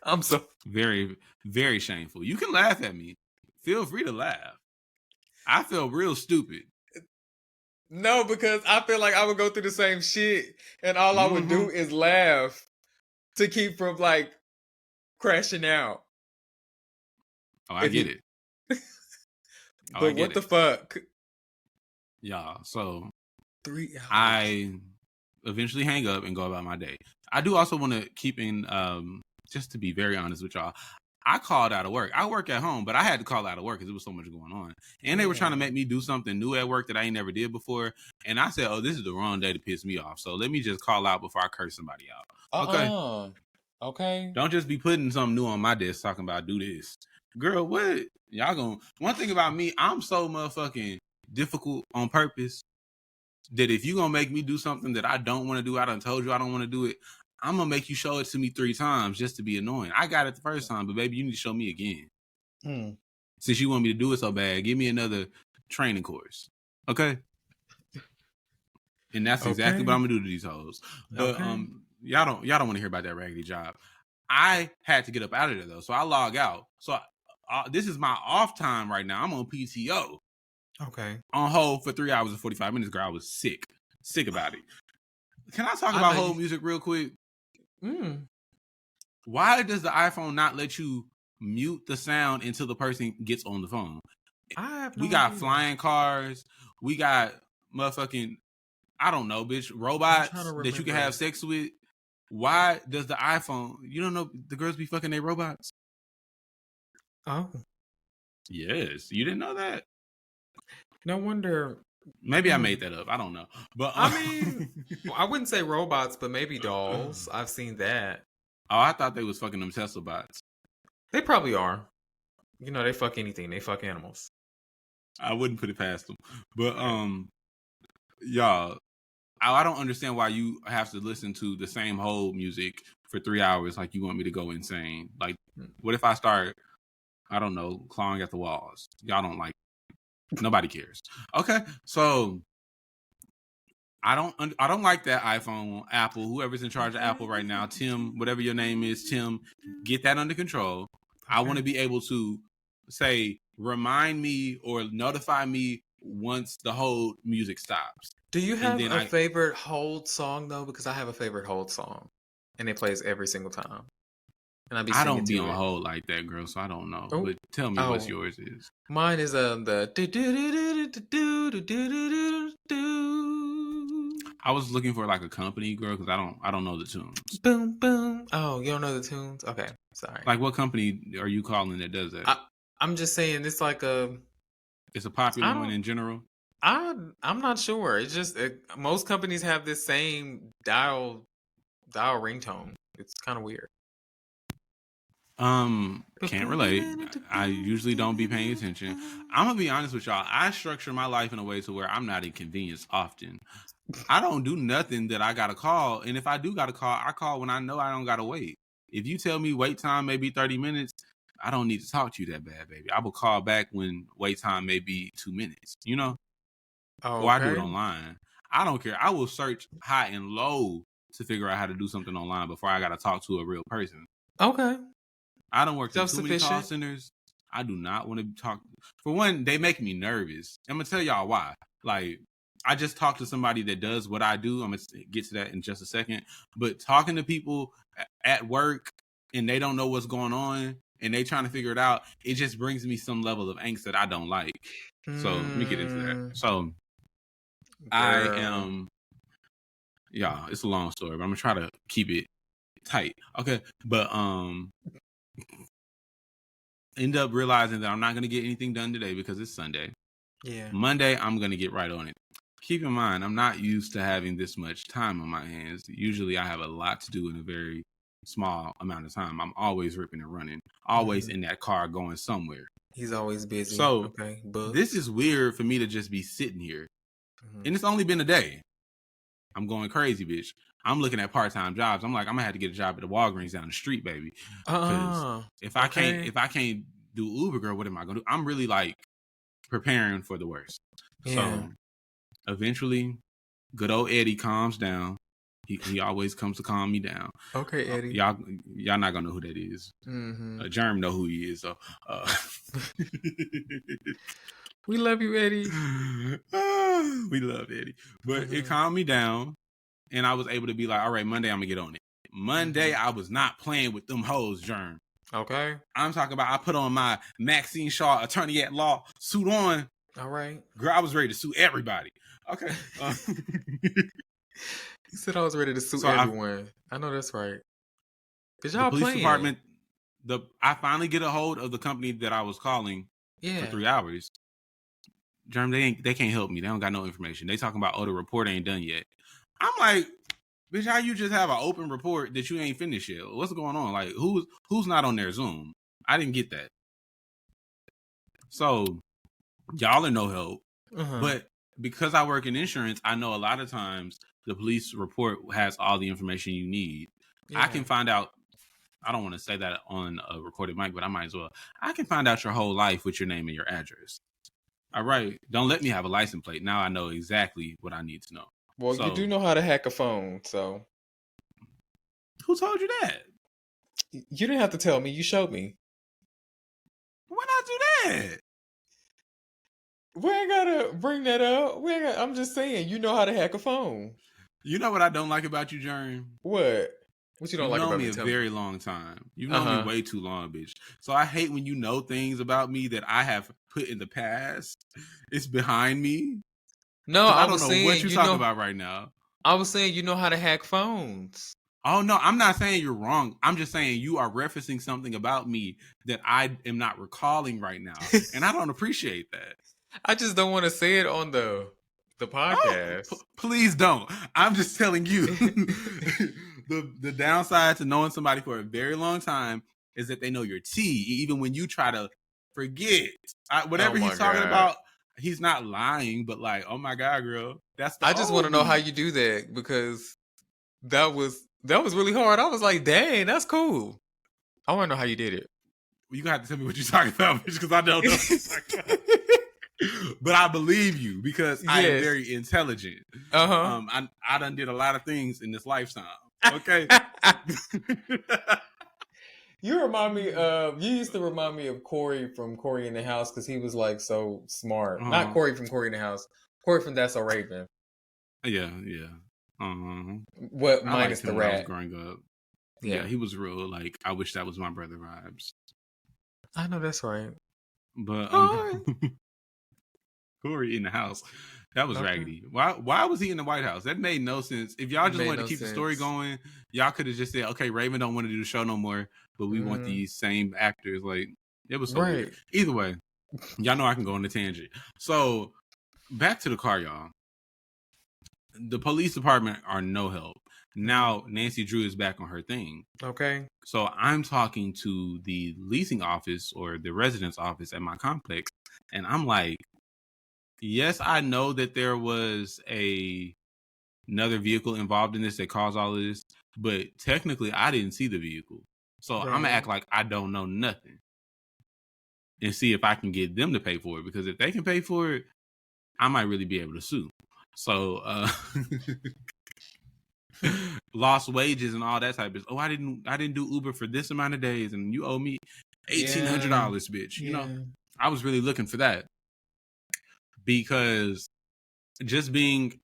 I'm so very, very shameful. You can laugh at me. Feel free to laugh. I feel real stupid. No, because I feel like I would go through the same shit, and all I would do is laugh to keep from like crashing out. Oh, I get it. But what the fuck? Y'all, so 3 hours. I eventually hang up and go about my day. I do also want to keep in, just to be very honest with y'all, I called out of work. I work at home, but I had to call out of work because there was so much going on. And they were trying to make me do something new at work that I ain't never did before. And I said, oh, this is the wrong day to piss me off. So let me just call out before I curse somebody out. Okay. Don't just be putting something new on my desk talking about do this. Girl, what? Y'all gonna... One thing about me, I'm so motherfucking difficult on purpose that if you gonna make me do something that I don't want to do, I done told you I don't want to do it, I'm gonna make you show it to me 3 times just to be annoying. I got it the first time, but baby, you need to show me again. Since you want me to do it so bad, give me another training course, okay? And that's exactly what I'm gonna do to these hoes. But y'all don't want to hear about that raggedy job. I had to get up out of there though, so I log out. So this is my off time right now. I'm on PTO. Okay. On hold for 3 hours and 45 minutes, girl. I was sick about it. Can I talk about hold music real quick? Why does the iPhone not let you mute the sound until the person gets on the phone? We got flying cars. We got motherfucking, I don't know, bitch, robots that you can have sex with. Why does the iPhone, you don't know the girls be fucking their robots? Oh. Yes. You didn't know that? No wonder. Maybe I made that up. I don't know. But I mean, I wouldn't say robots, but maybe dolls. I've seen that. Oh, I thought they was fucking them Tesla bots. They probably are. You know, they fuck anything. They fuck animals. I wouldn't put it past them. But y'all, I don't understand why you have to listen to the same whole music for 3 hours like you want me to go insane. Like, what if I start, I don't know, clawing at the walls? Y'all don't like it. Nobody cares. Okay, so I don't like that iPhone, Apple, whoever's in charge of Apple right now, Tim, whatever your name is, Tim, get that under control. I want to be able to say, remind me or notify me once the whole music stops. Do you have a favorite hold song though? Because I have a favorite hold song, and it plays every single time. And I don't be on hold like that, girl, so I don't know. But tell me what yours is. Mine is the. I was looking for like a company, girl, because I don't know the tunes. Boom boom. Oh, you don't know the tunes? Okay, sorry. Like, what company are you calling that does that? I'm just saying it's like a. It's a popular one in general. I'm not sure. It's just most companies have this same dial ringtone. It's kind of weird. Can't relate. I usually don't be paying attention. I'm gonna be honest with y'all. I structure my life in a way to where I'm not inconvenienced often. I don't do nothing that I gotta call, and if I do gotta call, I call when I know I don't gotta wait. If you tell me wait time maybe 30 minutes, I don't need to talk to you that bad, baby. I will call back when wait time may be 2 minutes, you know? Oh, Or I do it online. I don't care. I will search high and low to figure out how to do something online before I got to talk to a real person. Okay. I don't work in too many call centers. I do not want to talk. For one, they make me nervous. I'm going to tell y'all why. Like, I just talked to somebody that does what I do. I'm going to get to that in just a second. But talking to people at work and they don't know what's going on and they trying to figure it out, it just brings me some level of angst that I don't like. So let me get into that. So I am, y'all, it's a long story, but I'm going to try to keep it tight. Okay. But end up realizing that I'm not going to get anything done today because it's Sunday. Yeah. Monday, I'm going to get right on it. Keep in mind, I'm not used to having this much time on my hands. Usually I have a lot to do in a very small amount of time. I'm always ripping and running, always in that car going somewhere. He's always busy. So this is weird for me to just be sitting here. And it's only been a day. I'm going crazy, bitch. I'm looking at part-time jobs. I'm like, I'm gonna have to get a job at the Walgreens down the street, baby. Because if I can't do Uber, girl, what am I gonna do? I'm really like preparing for the worst. Yeah. So eventually, good old Eddie calms down. He always comes to calm me down. Okay, Eddie. Y'all not gonna know who that is. Jerm know who he is. So we love you, Eddie. We love Eddie. But it calmed me down. And I was able to be like, all right, Monday, I'm going to get on it. Monday, I was not playing with them hoes, Jerm. Okay. I'm talking about I put on my Maxine Shaw attorney at law suit on. All right. Girl, I was ready to sue everybody. Okay. You said I was ready to sue everyone. I know that's right. Because y'all the police playing. Department, I finally get a hold of the company that I was calling for 3 hours. Jerm, they can't help me. They don't got no information. They talking about, the report ain't done yet. I'm like, bitch, how you just have an open report that you ain't finished yet? What's going on? Like, who's not on their Zoom? I didn't get that. So, y'all are no help. But because I work in insurance, I know a lot of times the police report has all the information you need. Yeah. I can find out, I don't want to say that on a recorded mic, but I might as well. I can find out your whole life with your name and your address. All right. Don't let me have a license plate. Now I know exactly what I need to know. Well, you do know how to hack a phone, so. Who told you that? You didn't have to tell me. You showed me. Why not do that? We ain't gotta bring that up. I'm just saying, you know how to hack a phone. You know what I don't like about you, Jerm? What? What you don't like about me? You've known me a very long time. You've known me way too long, bitch. So I hate when you know things about me that I have put in the past. It's behind me. No, I don't know what you're talking about right now. I was saying you know how to hack phones. Oh, no, I'm not saying you're wrong. I'm just saying you are referencing something about me that I am not recalling right now. And I don't appreciate that. I just don't want to say it on the podcast. Oh, please don't. I'm just telling you. The downside to knowing somebody for a very long time is that they know your tea, even when you try to forget. Whatever he's talking about, he's not lying, but like, oh my God, girl. I just want to know how you do that because that was really hard. I was like, dang, that's cool. I want to know how you did it. Well, you got to tell me what you're talking about, bitch, because I don't know. But I believe you because I am very intelligent. I done did a lot of things in this lifetime. Okay. You used to remind me of Corey from Corey in the House because he was like so smart. Not Corey from Corey in the House. Corey from That's So Raven. Yeah. What minus the rat? Growing up. Yeah, he was real. Like, I wish that was my brother vibes. I know that's right. But Corey in the House. That was raggedy. Why was he in the White House? That made no sense. If y'all just wanted to keep the story going, y'all could have just said, okay, Raven don't want to do the show no more, but we want these same actors. Like, it was so weird. Either way, y'all know I can go on a tangent. So, back to the car, y'all. The police department are no help. Now, Nancy Drew is back on her thing. Okay. So, I'm talking to the leasing office or the residence office at my complex, and I'm like, yes, I know that there was another vehicle involved in this that caused all of this, but technically I didn't see the vehicle. So I'm going to act like I don't know nothing. and see if I can get them to pay for it. Because if they can pay for it, I might really be able to sue. So, lost wages and all that type of. Oh, I didn't do Uber for this amount of days, and you owe me $1,800, bitch. You know, I was really looking for that because just being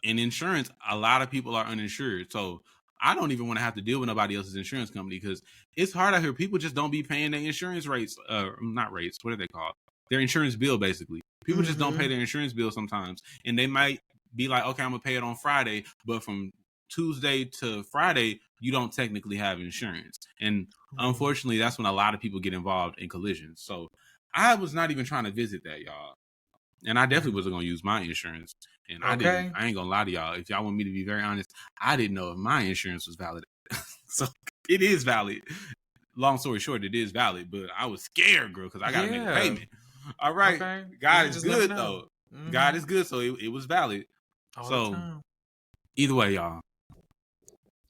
in insurance, a lot of people are uninsured. So I don't even want to have to deal with nobody else's insurance company because it's hard out here. People just don't be paying their insurance rates. Not rates. What are they called? Their insurance bill, basically. People just don't pay their insurance bill sometimes. And they might be like, okay, I'm going to pay it on Friday. But from Tuesday to Friday, you don't technically have insurance. And unfortunately, that's when a lot of people get involved in collisions. So I was not even trying to visit that, y'all. And I definitely wasn't going to use my insurance. And I ain't going to lie to y'all. If y'all want me to be very honest, I didn't know if my insurance was valid. So it is valid. Long story short, it is valid. But I was scared, girl, because I got to make a payment. All right. Okay. God is good, though. God is good. So it was valid. All so either way, y'all,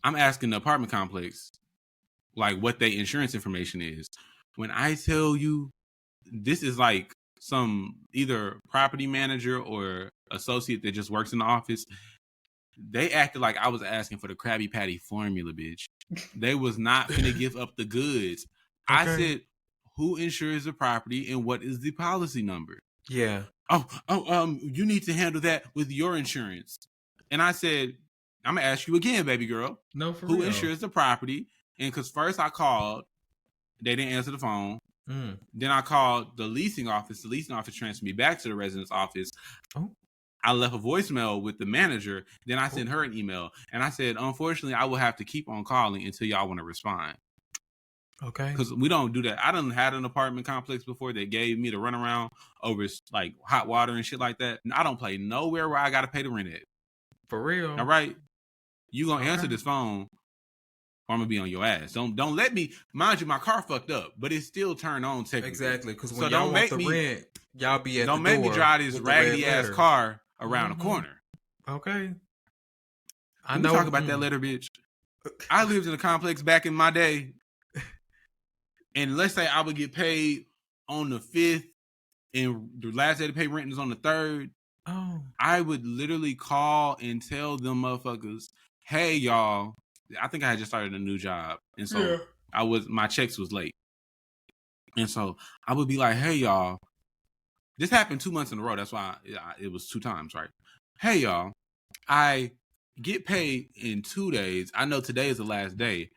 I'm asking the apartment complex, like, what their insurance information is. When I tell you, this is like some either property manager or associate that just works in the office. They acted like I was asking for the Krabby Patty formula, bitch. They was not gonna give up the goods. Okay. I said, who insures the property and what is the policy number? Yeah. You need to handle that with your insurance. And I said, I'm gonna ask you again, baby girl. No, for who real. Insures the property? And because first I called, they didn't answer the phone. Then I called the leasing office. The leasing office transferred me back to the resident's office. Oh. I left a voicemail with the manager. Then I sent her an email. And I said, unfortunately, I will have to keep on calling until y'all want to respond. Okay. Because we don't do that. I done had an apartment complex before that gave me the runaround over like hot water and shit like that. And I don't play nowhere where I got to pay the rent at. For real. All right. You going to answer this phone or I'm going to be on your ass. Don't let me, mind you, my car fucked up, but it still turned on technically. Exactly. Because when y'all want the rent, y'all be at the door. Don't make me drive this raggedy ass car around the corner. Okay. I know. Talk about that later, bitch. I lived in a complex back in my day. And let's say I would get paid on the 5th and the last day to pay rent is on the 3rd. Oh. I would literally call and tell them motherfuckers, hey, y'all, I think I had just started a new job. And so my checks was late. And so I would be like, hey, y'all, this happened 2 months in a row. That's why it was 2 times, right? Hey, y'all, I get paid in 2 days. I know today is the last day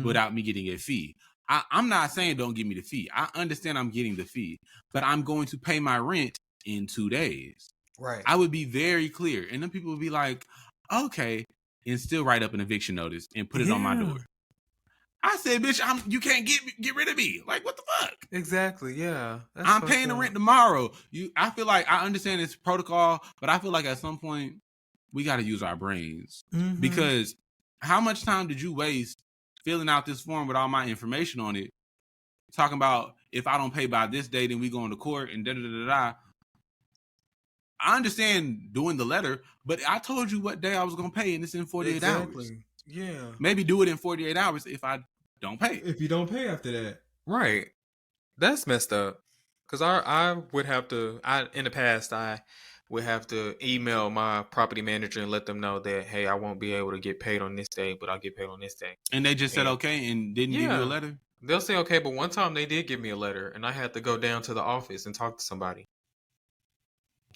without me getting a fee. I'm not saying don't give me the fee. I understand I'm getting the fee, but I'm going to pay my rent in 2 days. Right. I would be very clear. And then people would be like, okay, and still write up an eviction notice and put it on my door. I said, bitch, you can't get rid of me. Like, what the fuck? Exactly, yeah. I'm paying the rent tomorrow. I feel like I understand it's protocol, but I feel like at some point we got to use our brains. Because how much time did you waste filling out this form with all my information on it, talking about if I don't pay by this day, then we go into court and da-da-da-da-da. I understand doing the letter, but I told you what day I was going to pay, and it's in 48 hours. Yeah. Maybe do it in 48 hours if I don't pay. If you don't pay after that. Right. That's messed up. Because I would have to, in the past, I would have to email my property manager and let them know that, hey, I won't be able to get paid on this day, but I'll get paid on this day. And they just said okay and didn't give you a letter? They'll say okay, but one time they did give me a letter, and I had to go down to the office and talk to somebody.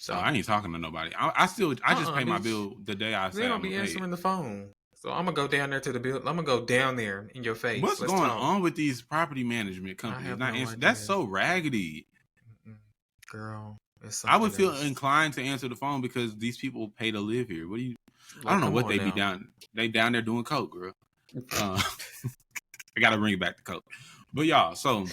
So I ain't talking to nobody. I just pay my bill the day I say they don't be answering the phone. So I'm gonna go down there to the bill. I'm gonna go down there in your face. What's going on with these property management companies? Not answering. That's so raggedy, girl. I would feel inclined to answer the phone because these people pay to live here. What do you? I don't know what they be down. They down there doing coke, girl. I gotta bring it back to coke. But y'all, so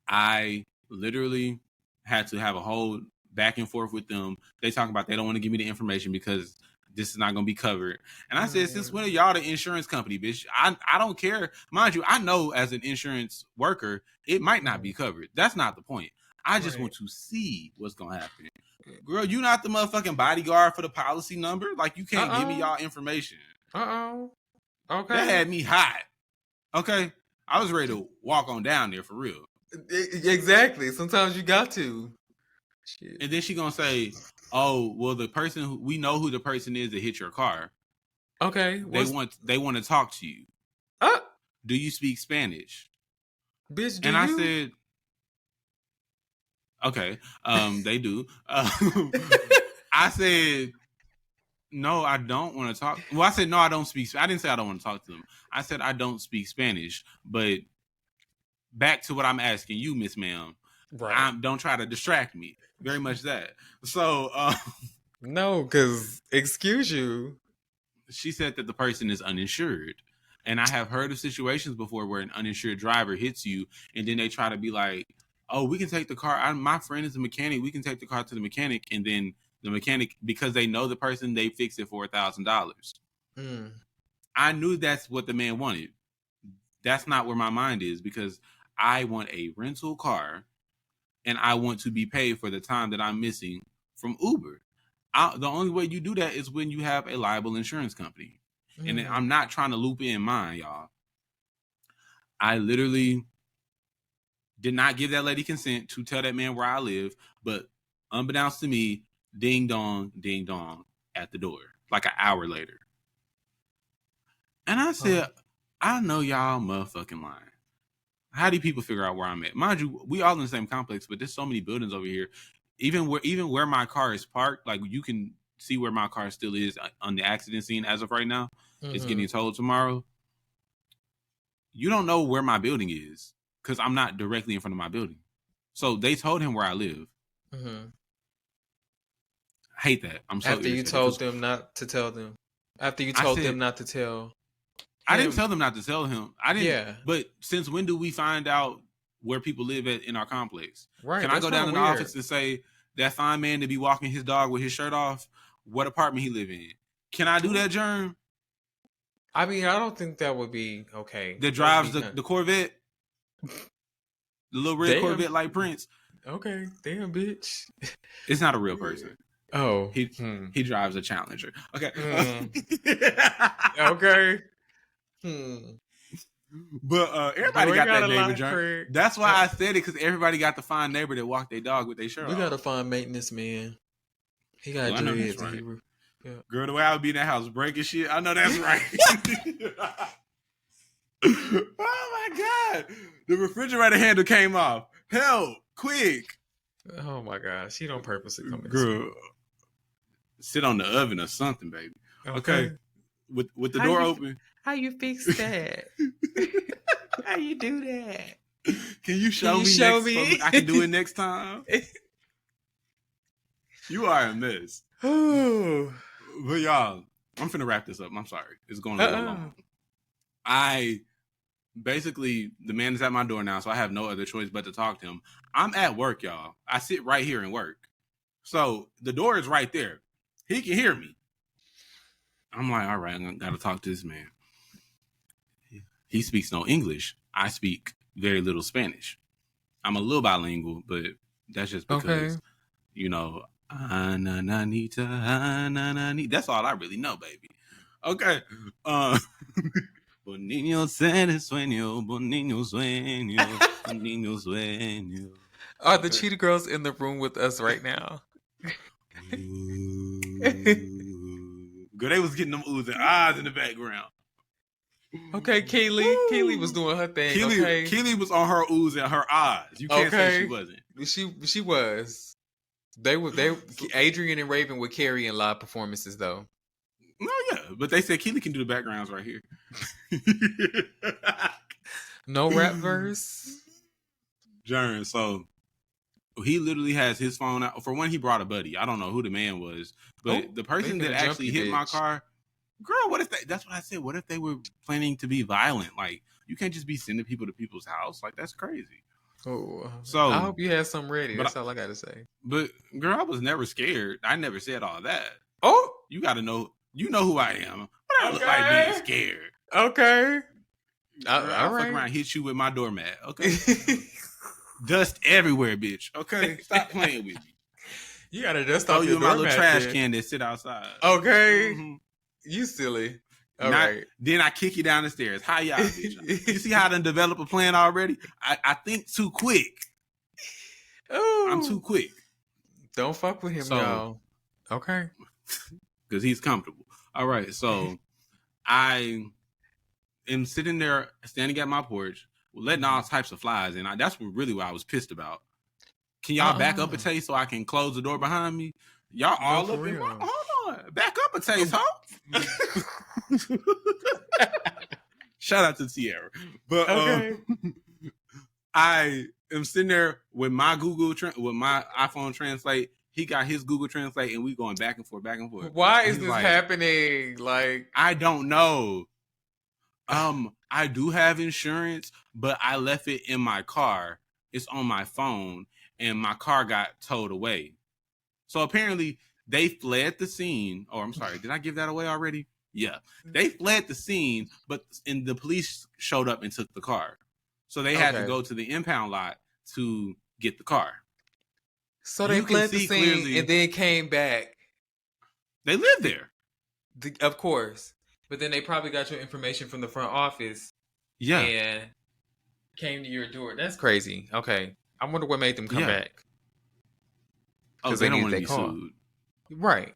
I literally had to have a whole back and forth with them. They talking about they don't want to give me the information because this is not going to be covered. And I said, since when are y'all the insurance company, bitch? I don't care. Mind you, I know as an insurance worker, it might not be covered. That's not the point. I just want to see what's going to happen. Girl, you not the motherfucking bodyguard for the policy number? Like, you can't give me y'all information. Okay. That had me hot. Okay? I was ready to walk on down there for real. Exactly. Sometimes you got to. Shit. And then she gonna say, "Oh, well, the person we know who the person is that hit your car. Okay, they want to talk to you. Do you speak Spanish, bitch? And I said, okay, they do. I said, no, I don't want to talk. Well, I said no, I don't speak. I didn't say I don't want to talk to them. I said I don't speak Spanish. But back to what I'm asking you, Miss Ma'am. Right. Don't try to distract me. Very much that. So no, because excuse you. She said that the person is uninsured. And I have heard of situations before where an uninsured driver hits you and then they try to be like, oh, we can take the car. My friend is a mechanic. We can take the car to the mechanic. And then the mechanic, because they know the person, they fix it for $1,000. I knew that's what the man wanted. That's not where my mind is, because I want a rental car and I want to be paid for the time that I'm missing from Uber. The only way you do that is when you have a liable insurance company. And I'm not trying to loop in mine, y'all. I literally did not give that lady consent to tell that man where I live, but unbeknownst to me, ding dong at the door, like an hour later. And I said, I know y'all motherfucking lying. How do people figure out where I'm at? Mind you, we all in the same complex, but there's so many buildings over here. Even where my car is parked, like you can see where my car still is on the accident scene as of right now. It's getting towed tomorrow. You don't know where my building is because I'm not directly in front of my building. So they told him where I live. I hate that. I'm so after you told them not to tell them. After you told them not to tell. I didn't tell them not to tell him. I didn't. Yeah. But since when do we find out where people live at in our complex? Right. Can I go down in the office and say that fine man to be walking his dog with his shirt off, what apartment he live in? Can I do that, Jerm? I mean, I don't think that would be okay. That drives the Corvette, the little red Corvette like Prince. Okay, damn bitch. It's not a real person. Oh, he drives a Challenger. Okay. Okay. But everybody got that neighbor, Jerm. That's why I said it, because everybody got the fine neighbor that walk their dog with their shirt off. We got to find maintenance man. He got dreads. Right. Yeah. Girl, the way I would be in that house breaking shit, I know that's right. Oh my God. The refrigerator handle came off. Help, quick. Oh my God. She don't purposely come in. Girl, sit on the oven or something, baby. Okay. With the door open. How you fix that? How you do that? Can you show me? I can do it next time. You are a mess. But y'all, I'm finna wrap this up. I'm sorry. It's going a little long. Basically, the man is at my door now, so I have no other choice but to talk to him. I'm at work, y'all. I sit right here and work. So the door is right there. He can hear me. I'm like, all right, I gotta talk to this man. He speaks no English. I speak very little Spanish. I'm a little bilingual, but that's just because, Ananita. That's all I really know, baby. Okay. Bon niño se sueño, bon niño sueño, bon niño sueño. Are the Cheetah Girls in the room with us right now? Girl, they was getting them oohs and ahs in the background. Okay, Kaylee was doing her thing. Kaylee was on her oohs and her ahs. You can't say she wasn't. She was. They Adrian and Raven were carrying live performances though. No, yeah, but they said Keely can do the backgrounds right here. No rap verse. Jerm, so he literally has his phone out. For one, he brought a buddy. I don't know who the man was, but the person that actually hit my car, girl, what if that's what I said. What if they were planning to be violent? Like, you can't just be sending people to people's house. Like, that's crazy. Oh, so I hope you had something ready. That's all I got to say. But girl, I was never scared. I never said all that. Oh, you got to know. You know who I am. But I look like being scared. Okay. I'll fuck around and hit you with my doormat. Okay. Dust everywhere, bitch. Okay. Stop playing with me. You gotta dust off your doormat. My little trash can that sit outside. Okay. You silly. right. Then I kick you down the stairs. Hi, y'all, bitch. You see how I done develop a plan already? I think too quick. Ooh. I'm too quick. Don't fuck with him, y'all. Okay. Because he's comfortable. All right, so I am sitting there, standing at my porch, letting all types of flies in. That's really what I was pissed about. Can y'all back up a taste so I can close the door behind me? Y'all all up in my... Hold on. Back up a taste, huh? Shout out to Tierra. But okay. I am sitting there with my with my iPhone Translate. He got his Google Translate, and we going back and forth. Why is this happening? Like, I don't know. I do have insurance, but I left it in my car. It's on my phone, and my car got towed away. So apparently they fled the scene. Oh, I'm sorry. Did I give that away already? Yeah. They fled the scene, and the police showed up and took the car. So they had to go to the impound lot to get the car. So they fled the scene clearly, and then came back. They lived there. Of course. But then they probably got your information from the front office. Yeah. And came to your door. That's crazy. Okay. I wonder what made them come back. Oh, they don't want to be sued. Right.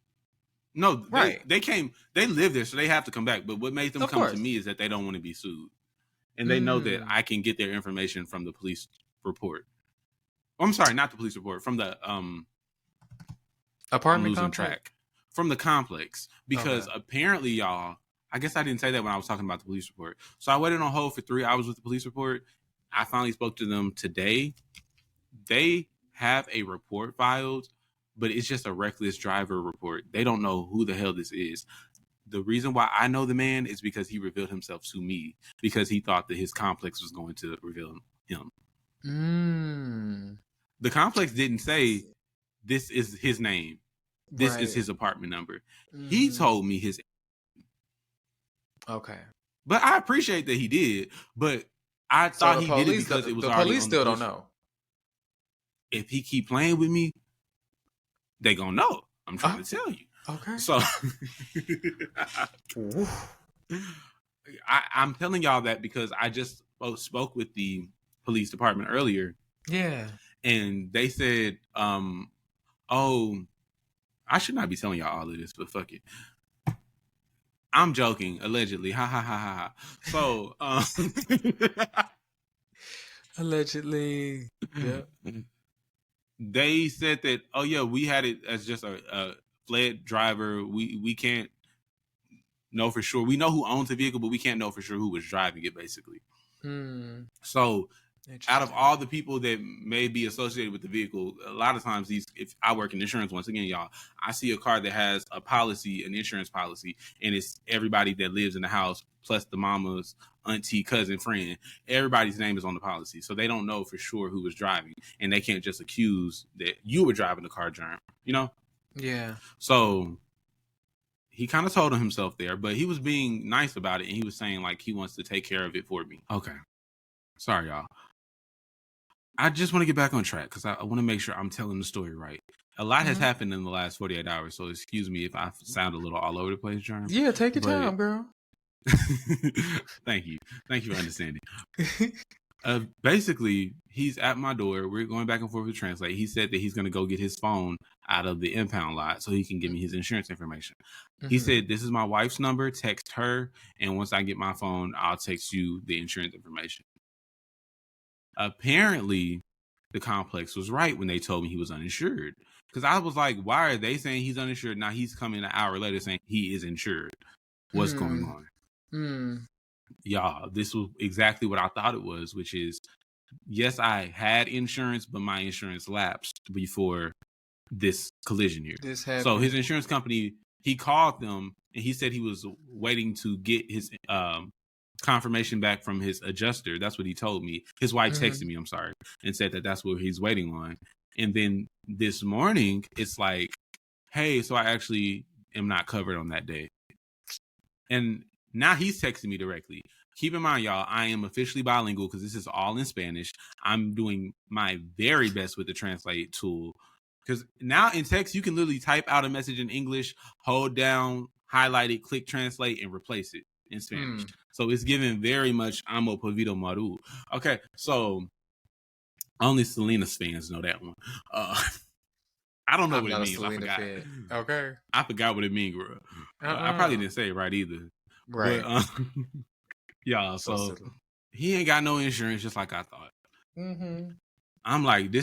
No, they came, they live there, so they have to come back. But what made them come to me is that they don't want to be sued. And they know that I can get their information from the police report. I'm sorry, not the police report, from the apartment complex. From the complex. Because apparently, y'all, I guess I didn't say that when I was talking about the police report. So I waited on hold for 3 hours with the police report. I finally spoke to them today. They have a report filed, but it's just a reckless driver report. They don't know who the hell this is. The reason why I know the man is because he revealed himself to me because he thought that his complex was going to reveal him. The complex didn't say this is his name. This is his apartment number. He told me his. Okay. But I appreciate that he did. But I thought he did it because it was already on the police still don't know. If he keep playing with me, they gonna know. I'm trying to tell you. Okay. So I'm telling y'all that because I just spoke with the police department earlier. Yeah. And they said, oh, I should not be telling y'all all of this, but fuck it. I'm joking, allegedly. Ha ha ha ha. So allegedly. Yeah. They said that, oh yeah, we had it as just a fled driver. We can't know for sure. We know who owns the vehicle, but we can't know for sure who was driving it, basically. So out of all the people that may be associated with the vehicle, a lot of times if I work in insurance, once again, y'all, I see a car that has a policy, an insurance policy, and it's everybody that lives in the house, plus the mama's auntie, cousin, friend. Everybody's name is on the policy. So they don't know for sure who was driving. And they can't just accuse that you were driving the car, Jerm, you know? Yeah. So he kind of told himself there, but he was being nice about it. And he was saying like he wants to take care of it for me. Okay. Sorry, y'all. I just want to get back on track because I want to make sure I'm telling the story right. A lot has happened in the last 48 hours, so excuse me if I sound a little all over the place, Jerm. Yeah, take your time, girl. Thank you for understanding. Basically, he's at my door. We're going back and forth with Translate. He said that he's going to go get his phone out of the impound lot so he can give me his insurance information. He said, this is my wife's number, text her, and once I get my phone, I'll text you the insurance information. Apparently, the complex was right when they told me he was uninsured. Because I was like, why are they saying he's uninsured? Now he's coming an hour later saying he is insured. What's going on? Y'all, this was exactly what I thought it was, which is, yes, I had insurance, but my insurance lapsed before this collision here. So his insurance company, he called them and he said he was waiting to get his confirmation back from his adjuster. That's what he told me. His wife texted me, I'm sorry, and said that that's what he's waiting on. And then this morning, it's like, hey, so I actually am not covered on that day. And now he's texting me directly. Keep in mind, y'all, I am officially bilingual because this is all in Spanish. I'm doing my very best with the Translate tool. Because now in text, you can literally type out a message in English, hold down, highlight it, click Translate, and replace it. in Spanish. So it's given very much amo poquito maru. Okay, so only Selena's fans know that one. I don't know what it means. I forgot. Okay. I forgot what it means, bro. I probably didn't say it right either. Right. But, y'all, so he ain't got no insurance, just like I thought. Mm-hmm. I'm like,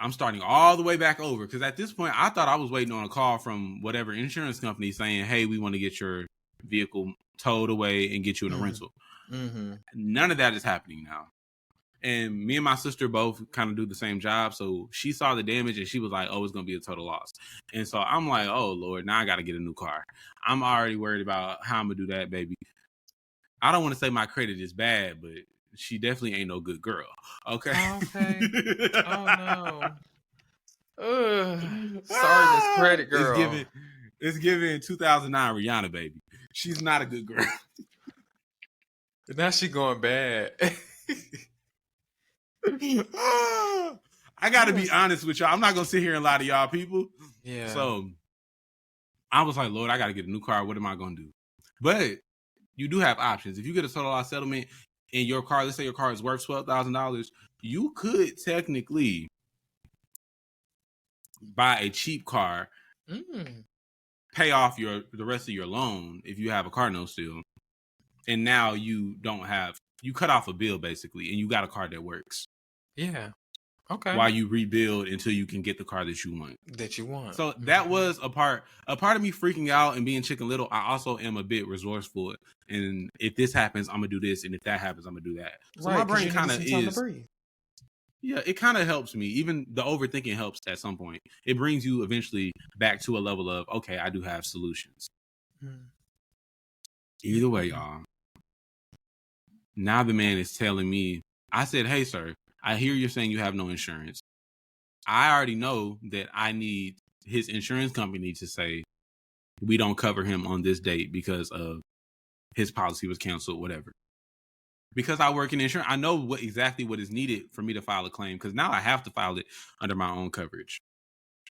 I'm starting all the way back over. Because at this point, I thought I was waiting on a call from whatever insurance company saying, hey, we want to get your vehicle towed away and get you in a rental. Mm-hmm. None of that is happening now. And me and my sister both kind of do the same job. So she saw the damage and she was like, oh, it's going to be a total loss. And so I'm like, oh, Lord, now I got to get a new car. I'm already worried about how I'm going to do that, baby. I don't want to say my credit is bad, but she definitely ain't no good girl. Okay. Oh, no. Sorry, Miss Credit Girl. It's giving 2009 Rihanna, baby. She's not a good girl. Now she going bad. I got to be honest with y'all. I'm not going to sit here and lie to y'all people. Yeah. So I was like, Lord, I got to get a new car. What am I going to do? But you do have options. If you get a total loss settlement and your car, let's say your car is worth $12,000, you could technically buy a cheap car, pay off the rest of your loan if you have a car note still. And now you cut off a bill basically, and you got a car that works. Yeah. Okay. While you rebuild until you can get the car that you want. So that was a part of me freaking out and being Chicken Little. I also am a bit resourceful. And if this happens, I'm going to do this. And if that happens, I'm going to do that. So my brain kind of is. Yeah, it kind of helps me. Even the overthinking helps at some point. It brings you eventually back to a level of, okay, I do have solutions. Either way, y'all. Now the man is telling me, I said, hey, sir, I hear you're saying you have no insurance. I already know that I need his insurance company to say we don't cover him on this date because of his policy was canceled, whatever. Because I work in insurance, I know exactly what is needed for me to file a claim because now I have to file it under my own coverage.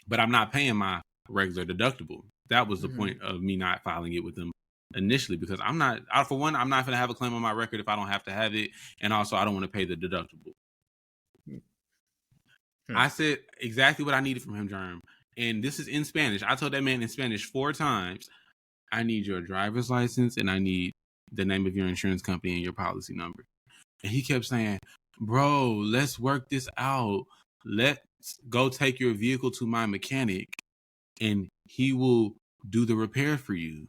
But I'm not paying my regular deductible. That was the point of me not filing it with them initially because I'm not going to have a claim on my record if I don't have to have it. And also I don't want to pay the deductible. I said exactly what I needed from him, Jerm. And this is in Spanish. I told that man in Spanish 4 times, I need your driver's license and I need the name of your insurance company and your policy number. And he kept saying, bro, let's work this out. Let's go take your vehicle to my mechanic and he will do the repair for you.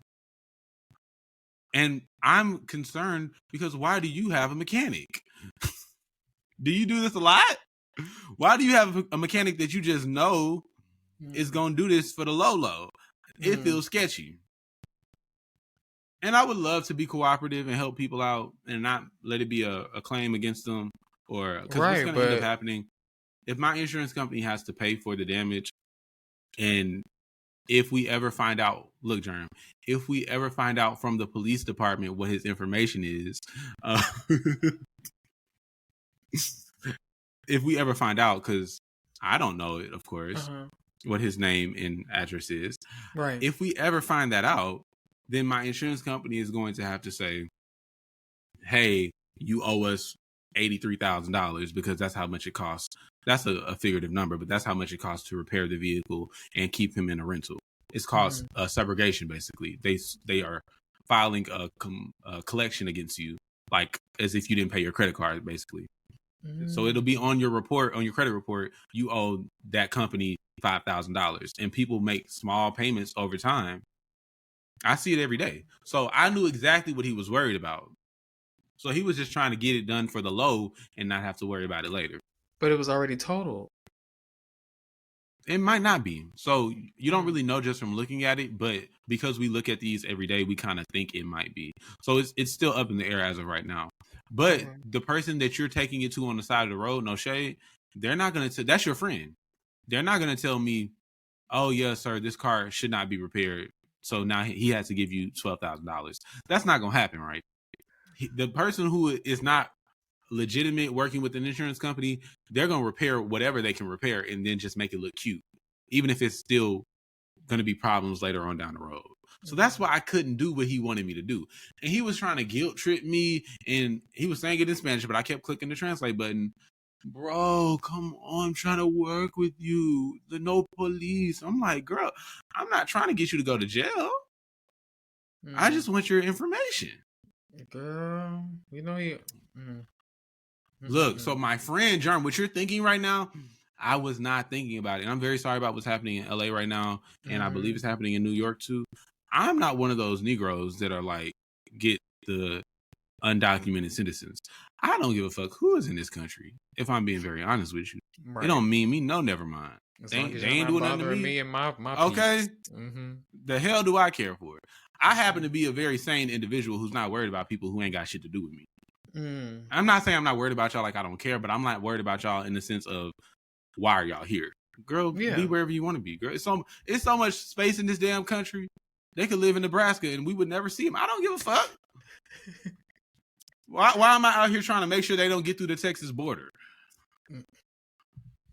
And I'm concerned because why do you have a mechanic? Do you do this a lot? Why do you have a mechanic that you just know is going to do this for the low? It feels sketchy. And I would love to be cooperative and help people out and not let it be a claim against them. Or because what's going to end up happening, if my insurance company has to pay for the damage, and if we ever find out, look, Jerm, if we ever find out from the police department what his information is, if we ever find out, because I don't know it, of course, what his name and address is. Right. If we ever find that out, then my insurance company is going to have to say, hey, you owe us $83,000 because that's how much it costs. That's a figurative number, but that's how much it costs to repair the vehicle and keep him in a rental. It's called subrogation, basically. They are filing a collection against you, like as if you didn't pay your credit card, basically. So it'll be on your report, on your credit report, you owe that company $5,000. And people make small payments over time. I see it every day. So I knew exactly what he was worried about. So he was just trying to get it done for the low and not have to worry about it later. But it was already totaled. It might not be. So you don't really know just from looking at it, but because we look at these every day, we kind of think it might be. So it's still up in the air as of right now. But the person that you're taking it to on the side of the road, no shade, they're not going to, that's your friend. They're not going to tell me, oh, yeah, sir, this car should not be repaired. So now he has to give you $12,000. That's not going to happen, right? The person who is not legitimate working with an insurance company, they're going to repair whatever they can repair and then just make it look cute, even if it's still going to be problems later on down the road. So that's why I couldn't do what he wanted me to do. And he was trying to guilt trip me, and he was saying it in Spanish, but I kept clicking the translate button. Bro, come on, I'm trying to work with you. The no police. I'm like, girl, I'm not trying to get you to go to jail. I just want your information. Girl, you know you. Look, so my friend Jerm, what you're thinking right now, I was not thinking about it. And I'm very sorry about what's happening in LA right now. And I believe it's happening in New York too. I'm not one of those Negroes that are like, get the undocumented citizens. I don't give a fuck who is in this country. If I'm being very honest with you, It don't mean me. No, never mind. They ain't doing nothing to me. And my okay. The hell do I care for? I happen to be a very sane individual who's not worried about people who ain't got shit to do with me. I'm not saying I'm not worried about y'all like I don't care, but I'm not worried about y'all in the sense of why are y'all here? Girl, be wherever you want to be. Girl, it's so much space in this damn country. They could live in Nebraska and we would never see them. I don't give a fuck. Why am I out here trying to make sure they don't get through the Texas border?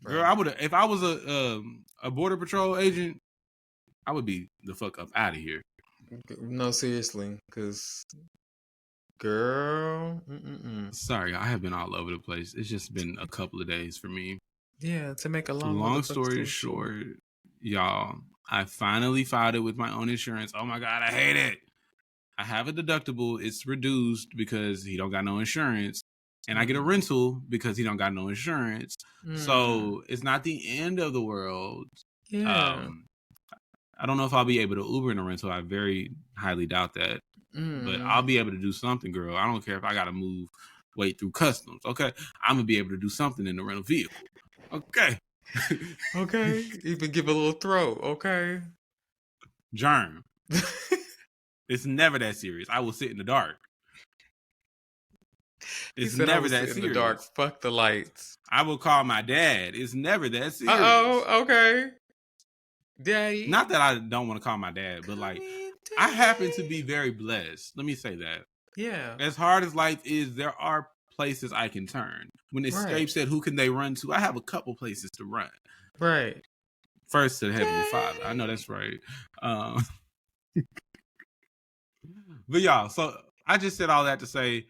Girl, I would have, if I was a border patrol agent, I would be the fuck up out of here. No, seriously, because girl, sorry, I have been all over the place. It's just been a couple of days for me. Yeah, to make a long story short, y'all, I finally filed it with my own insurance. Oh my God, I hate it. I have a deductible. It's reduced because he don't got no insurance. And I get a rental because he don't got no insurance. So it's not the end of the world. Yeah. I don't know if I'll be able to Uber in a rental. I very highly doubt that. But I'll be able to do something, girl. I don't care if I got to wait through customs. Okay. I'm going to be able to do something in the rental vehicle. Okay. Okay. Even give a little throw. Okay. Jerm. It's never that serious. I will sit in the dark. It's never that serious. In the dark. Fuck the lights. I will call my dad. It's never that serious. Okay. Daddy. Not that I don't want to call my dad, but like, I happen to be very blessed. Let me say that. Yeah. As hard as life is, there are places I can turn. When Escape said, who can they run to? I have a couple places to run. Right. First to the Heavenly Father. I know that's right. But y'all, so I just said all that to say,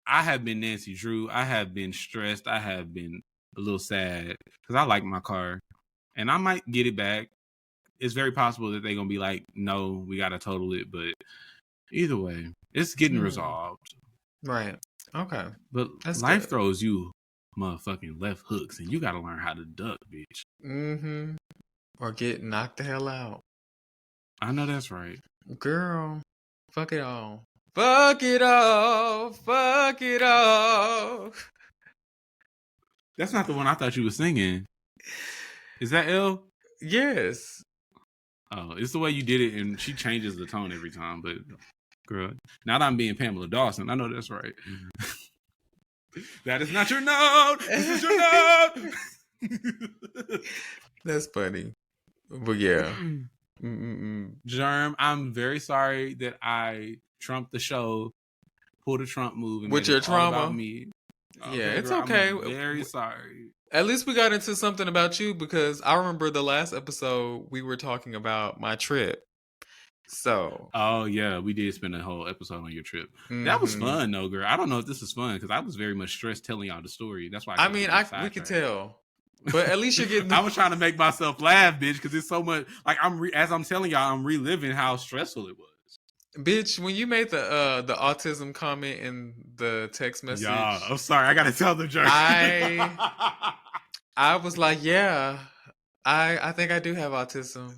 I have been Nancy Drew. I have been stressed. I have been a little sad because I like my car and I might get it back. It's very possible that they're going to be like, no, we got to total it. But either way, it's getting resolved. Right. Okay. But that's life throws you motherfucking left hooks and you got to learn how to duck, bitch. Or get knocked the hell out. I know that's right. Girl, fuck it all. Fuck it all. Fuck it all. That's not the one I thought you were singing. Is that L? Yes. Oh, it's the way you did it, and she changes the tone every time. But, girl, now that I'm being Pamela Dawson, I know that's right. That is not your note. This is your note. That's funny. But yeah. Jerm, I'm very sorry that I trumped the show, pulled a Trump move, and with your trauma. All about me. Yeah, it's okay. I'm very sorry. At least we got into something about you because I remember the last episode we were talking about my trip. So. Oh yeah, we did spend a whole episode on your trip. That was fun, though, girl. I don't know if this is fun because I was very much stressed telling y'all the story. That's why. We could tell. But at least you're getting. I was trying to make myself laugh, bitch, because it's so much. Like as I'm telling y'all, I'm reliving how stressful it was. Bitch, when you made the autism comment in the text message, yeah, I'm sorry, I gotta tell the joke. I was like, yeah, I think I do have autism.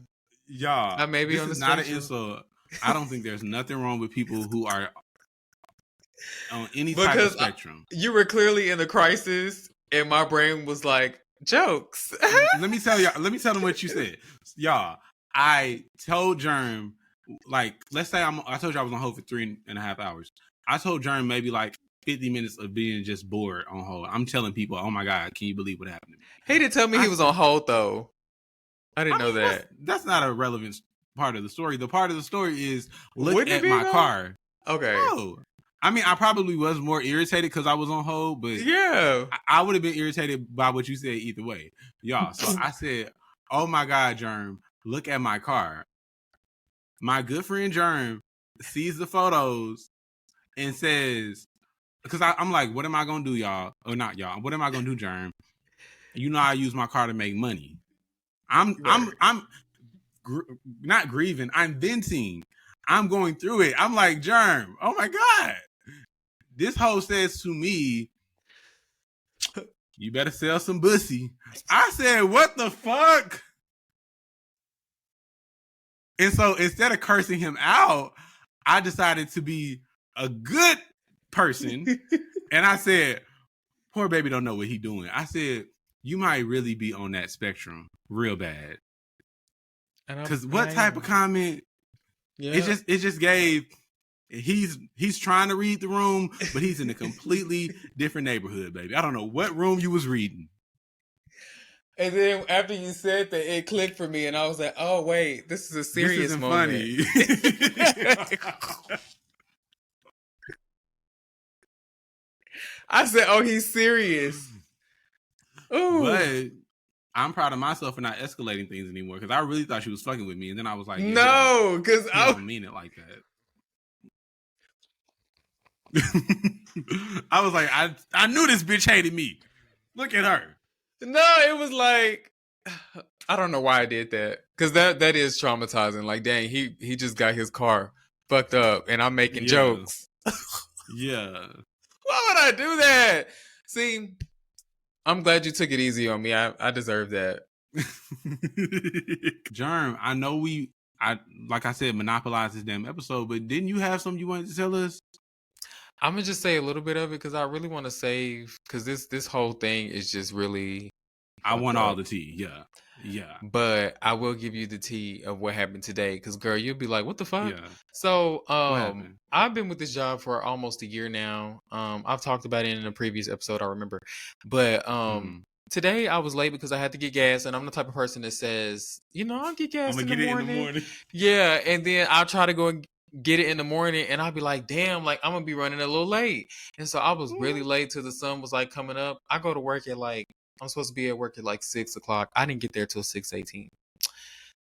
Yeah, I may be on the spectrum. Not an insult. I don't think there's nothing wrong with people who are on any type of spectrum. You were clearly in the crisis, and my brain was like, jokes. Let me tell them what you said. Y'all, I told Jerm, like, let's say I told you I was on hold for 3.5 hours. I told Jerm maybe like 50 minutes of being just bored on hold. I'm telling people, oh my God, can you believe what happened to me? He didn't tell me he was on hold though. I didn't know that. That's not a relevant part of the story. The part of the story is look at my car. Okay. No. I mean, I probably was more irritated because I was on hold, but yeah, I would have been irritated by what you said either way. Y'all. So I said, oh my God, Jerm, look at my car. my good friend Jerm sees the photos and says, because I'm like, what am I gonna do, y'all? Or not y'all? What am I gonna do, Jerm? You know, I use my car to make money. I'm not grieving. I'm venting. I'm going through it. I'm like, Jerm, oh my God. This hoe says to me, you better sell some pussy. I said, what the fuck? And so instead of cursing him out, I decided to be a good person. And I said, poor baby don't know what he doing. I said, you might really be on that spectrum real bad. Because what type of comment? Yeah. It just gave, he's trying to read the room, but he's in a completely different neighborhood, baby. I don't know what room you was reading. And then after you said that, it clicked for me, and I was like, "Oh wait, this is a serious moment." Funny. I said, "Oh, he's serious." Ooh. But I'm proud of myself for not escalating things anymore because I really thought she was fucking with me, and then I was like, "No," because I don't mean it like that. I was like, I knew this bitch hated me. Look at her. No, it was like, I don't know why I did that. Because that is traumatizing. Like, dang, he just got his car fucked up and I'm making jokes. Yeah. Why would I do that? See, I'm glad you took it easy on me. I deserve that. Jerm, I know like I said, monopolized this damn episode, but didn't you have something you wanted to tell us? I'm gonna just say a little bit of it because I really want to save because this whole thing is just really. I want all the tea, yeah. But I will give you the tea of what happened today because, girl, you'll be like, "What the fuck?" Yeah. So, I've been with this job for almost a year now. I've talked about it in a previous episode, I remember. But today I was late because I had to get gas, and I'm the type of person that says, I'll get gas in the morning. Yeah, and then I'll try to go and get it in the morning and I'll be like, damn, like I'm gonna be running a little late. And so I was really late till the sun was like coming up. I go to work at I'm supposed to be at work at 6 o'clock. I didn't get there till 6:18.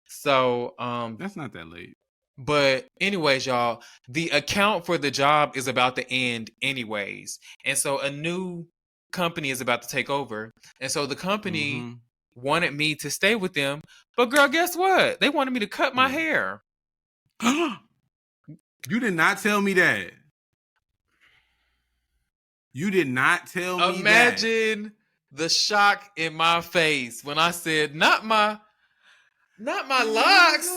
So that's not that late. But anyways, y'all, the account for the job is about to end anyways. And so a new company is about to take over. And so the company wanted me to stay with them. But girl, guess what? They wanted me to cut my hair. You did not tell me that. You did not tell me that. Imagine the shock in my face when I said, not my locks.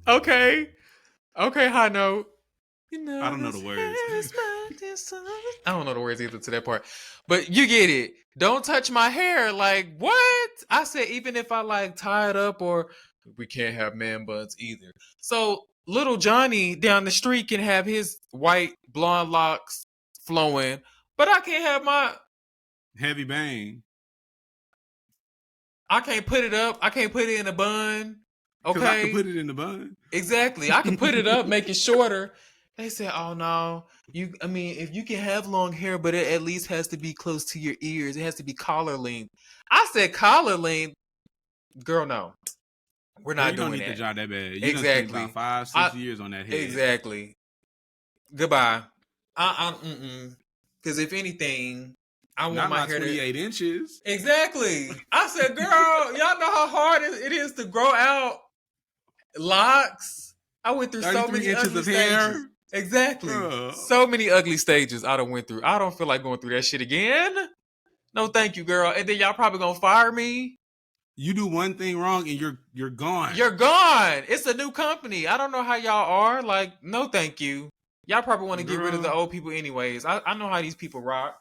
Okay, high note. I don't know the words. I don't know the words either to that part. But you get it. Don't touch my hair. Like, what? I said, even if I tie it up or we can't have man buns either. So little Johnny down the street can have his white blonde locks flowing, but I can't have my heavy bang. I can't put it up. I can't put it in a bun. Okay. I can put it in the bun. Exactly. I can put it up, make it shorter. They said, oh no, if you can have long hair, but it at least has to be close to your ears. It has to be collar length. I said collar length. Girl, no. We're not doing that. You don't need the job that bad. You exactly. Done spent about 5-6 years on that head. Exactly. Goodbye. Because if anything, I want my hair 28 inches. Exactly. I said, girl, y'all know how hard it is to grow out locks. I went through so many inches of hair. Exactly. So many ugly stages I done went through. I don't feel like going through that shit again. No, thank you, girl. And then y'all probably gonna fire me. You do one thing wrong and you're gone. You're gone. It's a new company. I don't know how y'all are. No, thank you. Y'all probably want to get rid of the old people anyways. I know how these people rock.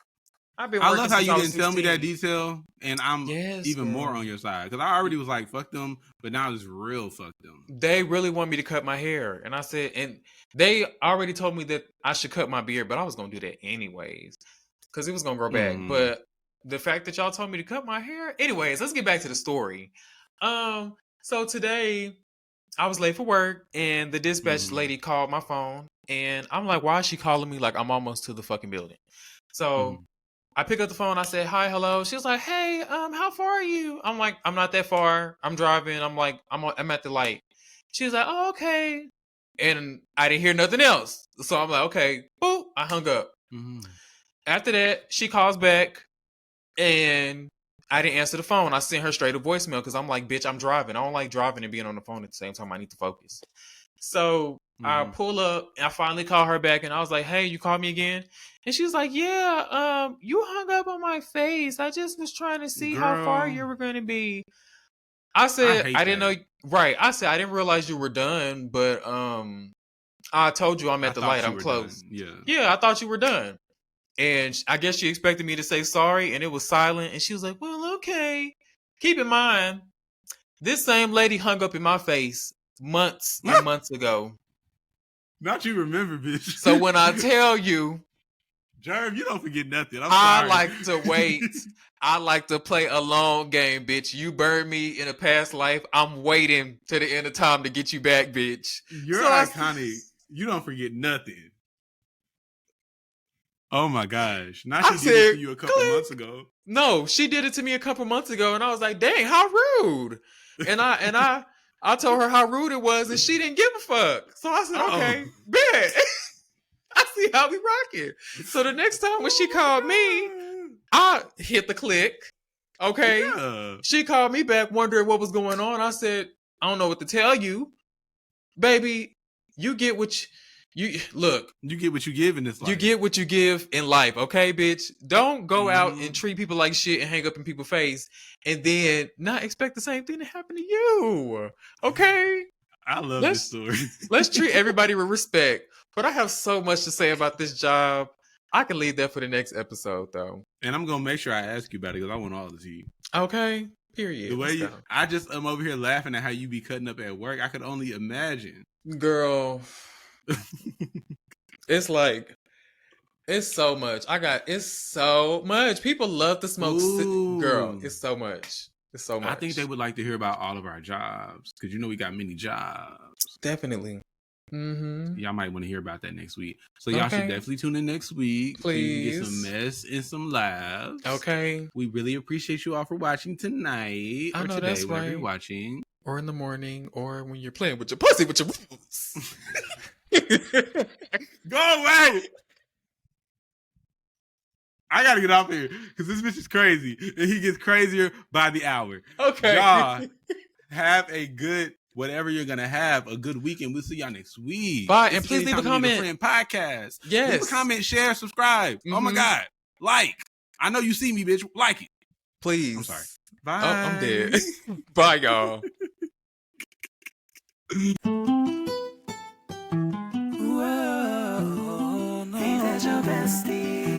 I love how you didn't tell me that detail, and I'm even more on your side because I already was like, fuck them, but now it's real fuck them. They really want me to cut my hair, and I said, and they already told me that I should cut my beard, but I was gonna do that anyways because it was gonna grow back. But the fact that y'all told me to cut my hair, anyways, let's get back to the story. So today I was late for work, and the dispatch lady called my phone, and I'm like, why is she calling me like I'm almost to the fucking building? So I pick up the phone. I said, hi, hello. She was like, hey, how far are you? I'm like, I'm not that far. I'm driving. I'm like, I'm at the light. She was like, oh, okay. And I didn't hear nothing else. So I'm like, okay, boop. I hung up. Mm-hmm. After that, she calls back and I didn't answer the phone. I sent her straight a voicemail because I'm like, bitch, I'm driving. I don't like driving and being on the phone at the same time. I need to focus. So I pull up and I finally call her back and I was like, hey, you called me again? And she was like, yeah, you hung up on my face. I just was trying to see how far you were going to be. I said, I didn't know. Right. I said, I didn't realize you were done, but I told you I'm at the light. I'm close. Yeah, I thought you were done. And I guess she expected me to say sorry and it was silent. And she was like, well, okay. Keep in mind, this same lady hung up in my face months and months ago. Not you remember, bitch. So when I tell you, Jerm, you don't forget nothing. I like to wait. I like to play a long game, bitch. You burned me in a past life. I'm waiting to the end of time to get you back, bitch. You're iconic. You don't forget nothing. Oh my gosh. Now she did it to you a couple months ago. No, she did it to me a couple months ago, and I was like, dang, how rude. And I told her how rude it was, and she didn't give a fuck. So I said, okay, bet. I see how we rocking. So the next time when she called me, I hit the click. Okay. Yeah. She called me back wondering what was going on. I said, I don't know what to tell you. Baby, you get what you look. You get what you give in this life. You get what you give in life, okay, bitch? Don't go out and treat people like shit and hang up in people's face and then not expect the same thing to happen to you. Okay? I love this story. Let's treat everybody with respect. But I have so much to say about this job. I can leave that for the next episode, though. And I'm going to make sure I ask you about it because I want all the tea. Okay. Period. The way I just am over here laughing at how you be cutting up at work. I could only imagine. Girl. It's like, it's so much. It's so much. People love to smoke. Girl, it's so much. It's so much. I think they would like to hear about all of our jobs because we got many jobs. Definitely. Mm-hmm. Y'all might want to hear about that next week. So y'all should definitely tune in next week. Please. So you can get some mess and some laughs. Okay. We really appreciate you all for watching tawhile or today, that's whenever right. you're watching. Or in the morning, or when you're playing with your pussy with your roots. Go away! I gotta get off here because this bitch is crazy. And he gets crazier by the hour. Okay. Y'all have a good, whatever you're gonna have, a good weekend. We'll see y'all next week. Bye. And please leave a comment. Friend podcast. Yes. Leave a comment, share, subscribe. Mm-hmm. Oh my God. Like. I know you see me, bitch. Like it. Please. I'm sorry. Bye. Oh, I'm dead. Bye, y'all. Whoa, ain't that your bestie?